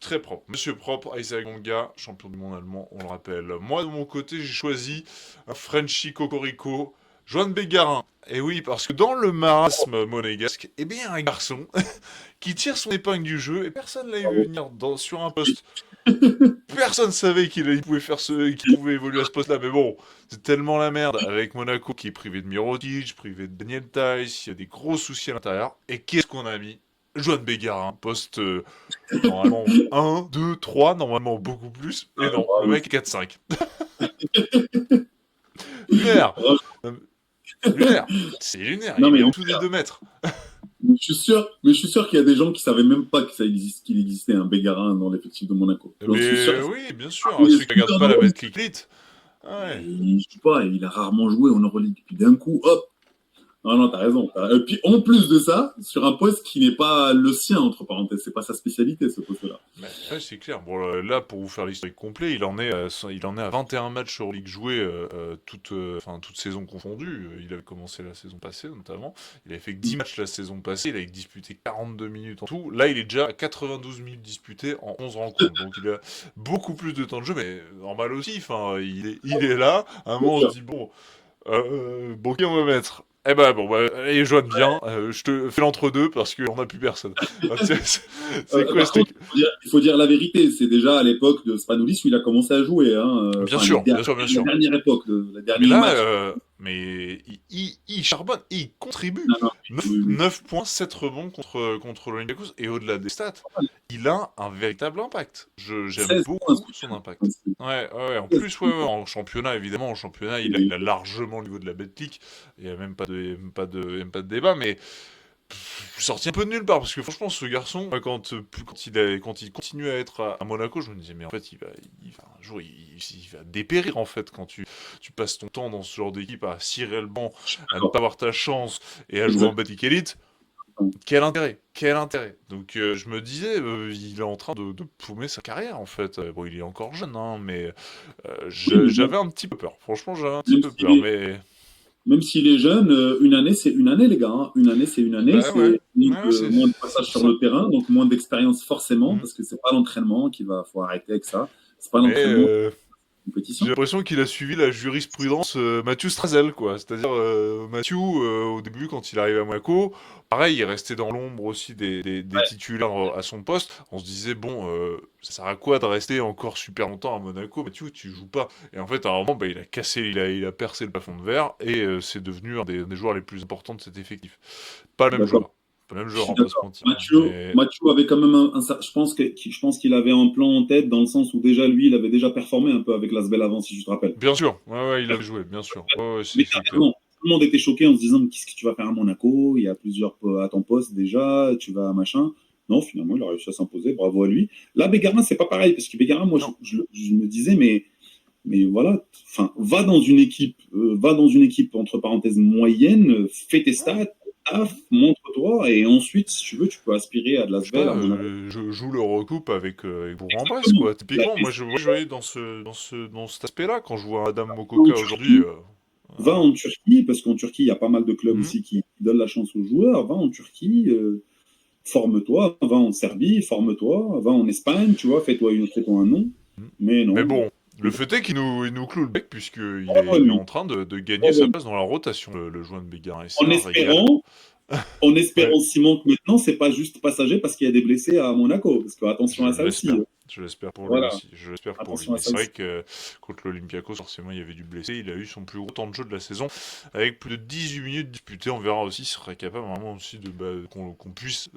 Speaker 1: Très propre. Monsieur propre, Isaac Bonga, champion du monde allemand, on le rappelle. Moi, de mon côté, j'ai choisi un Frenchy Cocorico, Joan Bégarin. Et oui, parce que dans le marasme monégasque, eh bien, un garçon qui tire son épingle du jeu, et personne ne l'a vu venir sur un poste. Personne savait qu'il pouvait qu'il pouvait évoluer à ce poste-là, mais bon, c'est tellement la merde avec Monaco qui est privé de Mirotic, privé de Daniel Theis, il y a des gros soucis à l'intérieur. Et qu'est-ce qu'on a mis? Joan Bégarin, poste normalement 1, 2, 3, normalement beaucoup plus. Et non, le mec est 4-5. Lunaire. Lunaire. C'est lunaire, il est en dessous des 2 mètres.
Speaker 3: Je suis sûr qu'il y a des gens qui savaient même pas qu'il existait un Bégarin dans l'effectif de Monaco.
Speaker 1: Oui, bien sûr. Ceux qui regardent pas la Betclic Elite. Ouais.
Speaker 3: Je sais pas, il a rarement joué en Euroleague. Puis d'un coup, hop. Non, t'as raison. Et puis en plus de ça, sur un poste qui n'est pas le sien, entre parenthèses, c'est pas sa spécialité, ce poste-là.
Speaker 1: Ouais, c'est clair. Bon, là, pour vous faire l'historique complet, il en est à 21 matchs sur Ligue joués, toute saison confondue. Il avait commencé la saison passée, notamment. Il avait fait que 10 matchs la saison passée. Il avait disputé 42 minutes en tout. Là, il est déjà à 92 minutes disputées en 11 rencontres. Donc, il a beaucoup plus de temps de jeu, mais normal aussi. Enfin, il est là. À un moment, on se dit, bon, qui on va mettre? Eh ben bon, allez, Joanne, bien, je te fais l'entre-deux parce qu'on n'a plus personne. C'est quoi
Speaker 3: contre, il faut dire la vérité, c'est déjà à l'époque de Spanoulis où il a commencé à jouer.
Speaker 1: Bien sûr.
Speaker 3: La dernière époque, la dernière match.
Speaker 1: Mais il charbonne, il contribue.
Speaker 3: Non,
Speaker 1: 9 points, 7 rebonds contre l'Olympiakos, et au-delà des stats, il a un véritable impact. J'aime beaucoup son impact. Ouais, en plus, en championnat, évidemment, il a largement le niveau de la Betclic. Il n'y a même pas de débat, mais sorti un peu de nulle part, parce que franchement, ce garçon, quand il continue à être à Monaco, je me disais, mais en fait, un jour, il va dépérir, en fait, quand tu passes ton temps dans ce genre d'équipe à cirer le banc, à ne pas avoir ta chance, et à jouer en Betclic Elite. Quel intérêt. Donc je me disais, il est en train de paumer sa carrière, en fait. Bon, il est encore jeune, hein, mais j'avais un petit peu peur. Franchement, j'avais un petit peu peur, mais...
Speaker 3: Même s'il est jeune, une année, c'est une année, les gars. Hein. Une année, c'est une année. Moins de passage sur le terrain, donc moins d'expérience forcément, parce que c'est pas l'entraînement faut arrêter avec ça. C'est pas l'entraînement.
Speaker 1: J'ai l'impression qu'il a suivi la jurisprudence Mathieu Strazel, quoi. C'est-à-dire, Mathieu, au début, quand il arrivait à Monaco, pareil, il restait dans l'ombre aussi des titulaires à son poste. On se disait, bon, ça sert à quoi de rester encore super longtemps à Monaco? Mathieu, tu joues pas. Et en fait, à un moment, il a cassé, il a percé le plafond de verre, et c'est devenu un des joueurs les plus importants de cet effectif. Pas le même joueur. pas le même
Speaker 3: Je
Speaker 1: joueur,
Speaker 3: suis
Speaker 1: on peut se
Speaker 3: d'accord.
Speaker 1: mentir.
Speaker 3: Mathieu,
Speaker 1: Mais
Speaker 3: Mathieu avait quand même je pense qu'il avait un plan en tête dans le sens où déjà lui, il avait déjà performé un peu avec l'Asvel avant, si tu te rappelles.
Speaker 1: bien sûr, ouais, il avait joué, bien sûr. Ouais,
Speaker 3: Mais
Speaker 1: c'est
Speaker 3: t'as
Speaker 1: clair.
Speaker 3: raison. Tout le monde était choqué en se disant qu'est-ce que tu vas faire à Monaco? Il y a plusieurs à ton poste déjà, tu vas machin. Non, finalement, il a réussi à s'imposer. Bravo à lui. Là, Bégarin, c'est pas pareil parce que Bégarin, moi,
Speaker 1: Non.
Speaker 3: je me disais, mais voilà, enfin, va dans une équipe entre parenthèses moyenne, fais tes stats, taf, montre-toi, et ensuite, si tu veux, tu peux aspirer à de
Speaker 1: Je sais pas,
Speaker 3: l'Asvel, à Monaco.
Speaker 1: je joue l'Eurocoupe avec Bourg-en-Bresse,
Speaker 3: Exactement.
Speaker 1: quoi.
Speaker 3: La
Speaker 1: Typiquement, moi,
Speaker 3: destination,
Speaker 1: je voyais dans cet aspect-là, quand je vois Adam
Speaker 3: va en
Speaker 1: Mokoka aujourd'hui.
Speaker 3: Turquie, va
Speaker 1: Voilà.
Speaker 3: en Turquie, parce qu'en Turquie, il y a pas mal de clubs
Speaker 1: Mhm.
Speaker 3: aussi qui donnent la chance aux joueurs. Va en Turquie, forme-toi, va en Serbie, forme-toi, va en Espagne, tu vois, fais-toi un nom.
Speaker 1: Mhm.
Speaker 3: Mais
Speaker 1: Mais
Speaker 3: non.
Speaker 1: bon, le fait est qu'il nous cloue le bec, puisqu'Bravo
Speaker 3: à
Speaker 1: il est
Speaker 3: lui.
Speaker 1: en train de gagner
Speaker 3: Bravo à
Speaker 1: sa
Speaker 3: lui.
Speaker 1: place dans la rotation, le joueur de Bégarin, et c'est
Speaker 3: En
Speaker 1: un régal.
Speaker 3: espérant, en
Speaker 1: Ouais.
Speaker 3: espérant, Simon, que maintenant, c'est pas juste passager parce qu'il y a des blessés à Monaco. Parce que attention
Speaker 1: Je
Speaker 3: à ça aussi.
Speaker 1: l'espère. Je l'espère pour lui
Speaker 3: Voilà,
Speaker 1: aussi. Je l'espère pour lui.
Speaker 3: attention à
Speaker 1: Mais
Speaker 3: ça
Speaker 1: c'est vrai
Speaker 3: aussi.
Speaker 1: que contre l'Olympiakos, forcément, il y avait du blessé. Il a eu son plus gros temps de jeu de la saison, avec plus de 18 minutes disputées. On verra aussi s'il serait capable vraiment aussi qu'on puisse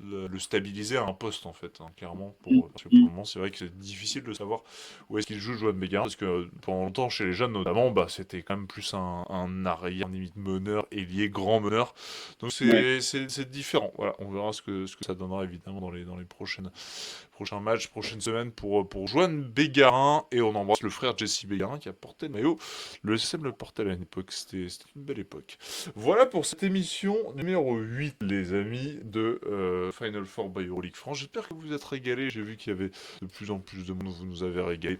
Speaker 1: le stabiliser à un poste, en fait. Hein, clairement. Parce que pour le moment, c'est vrai que c'est difficile de savoir où est-ce qu'il joue Joan Bégarin. Parce que pendant longtemps, chez les jeunes notamment, bah, c'était quand même plus un arrière, limite meneur, ailier, grand meneur. Donc
Speaker 3: Ouais.
Speaker 1: c'est différent. Voilà, on verra ce que ça donnera évidemment dans les prochains matchs, prochaines semaines pour Joan Bégarin. Et on embrasse le frère Jesse Bégarin qui a porté le maillot. Le SSM le portait à l'époque, c'était une belle époque. Voilà pour cette émission numéro 8, les amis, de Final Four by Euroleague France. J'espère que vous vous êtes régalés. J'ai vu qu'il y avait de plus en plus de monde, vous nous avez régalé.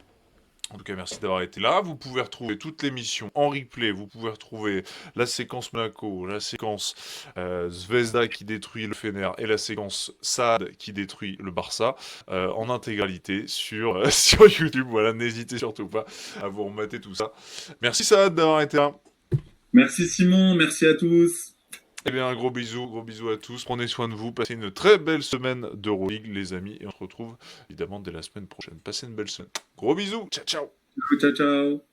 Speaker 1: En tout cas, merci d'avoir été là. Vous pouvez retrouver toute l'émission en replay. Vous pouvez retrouver la séquence Monaco, la séquence Zvezda qui détruit le Fener et la séquence Saad qui détruit le Barça en intégralité sur, sur YouTube. Voilà, n'hésitez surtout pas à vous remater tout ça. Merci Saad d'avoir été là.
Speaker 3: Merci Simon, merci à tous.
Speaker 1: Eh bien, un gros bisous à tous. Prenez soin de vous. Passez une très belle semaine d'Euroleague, les amis. Et on se retrouve évidemment dès la semaine prochaine. Passez une belle semaine. Gros bisous. Ciao, ciao.
Speaker 3: Ciao, ciao.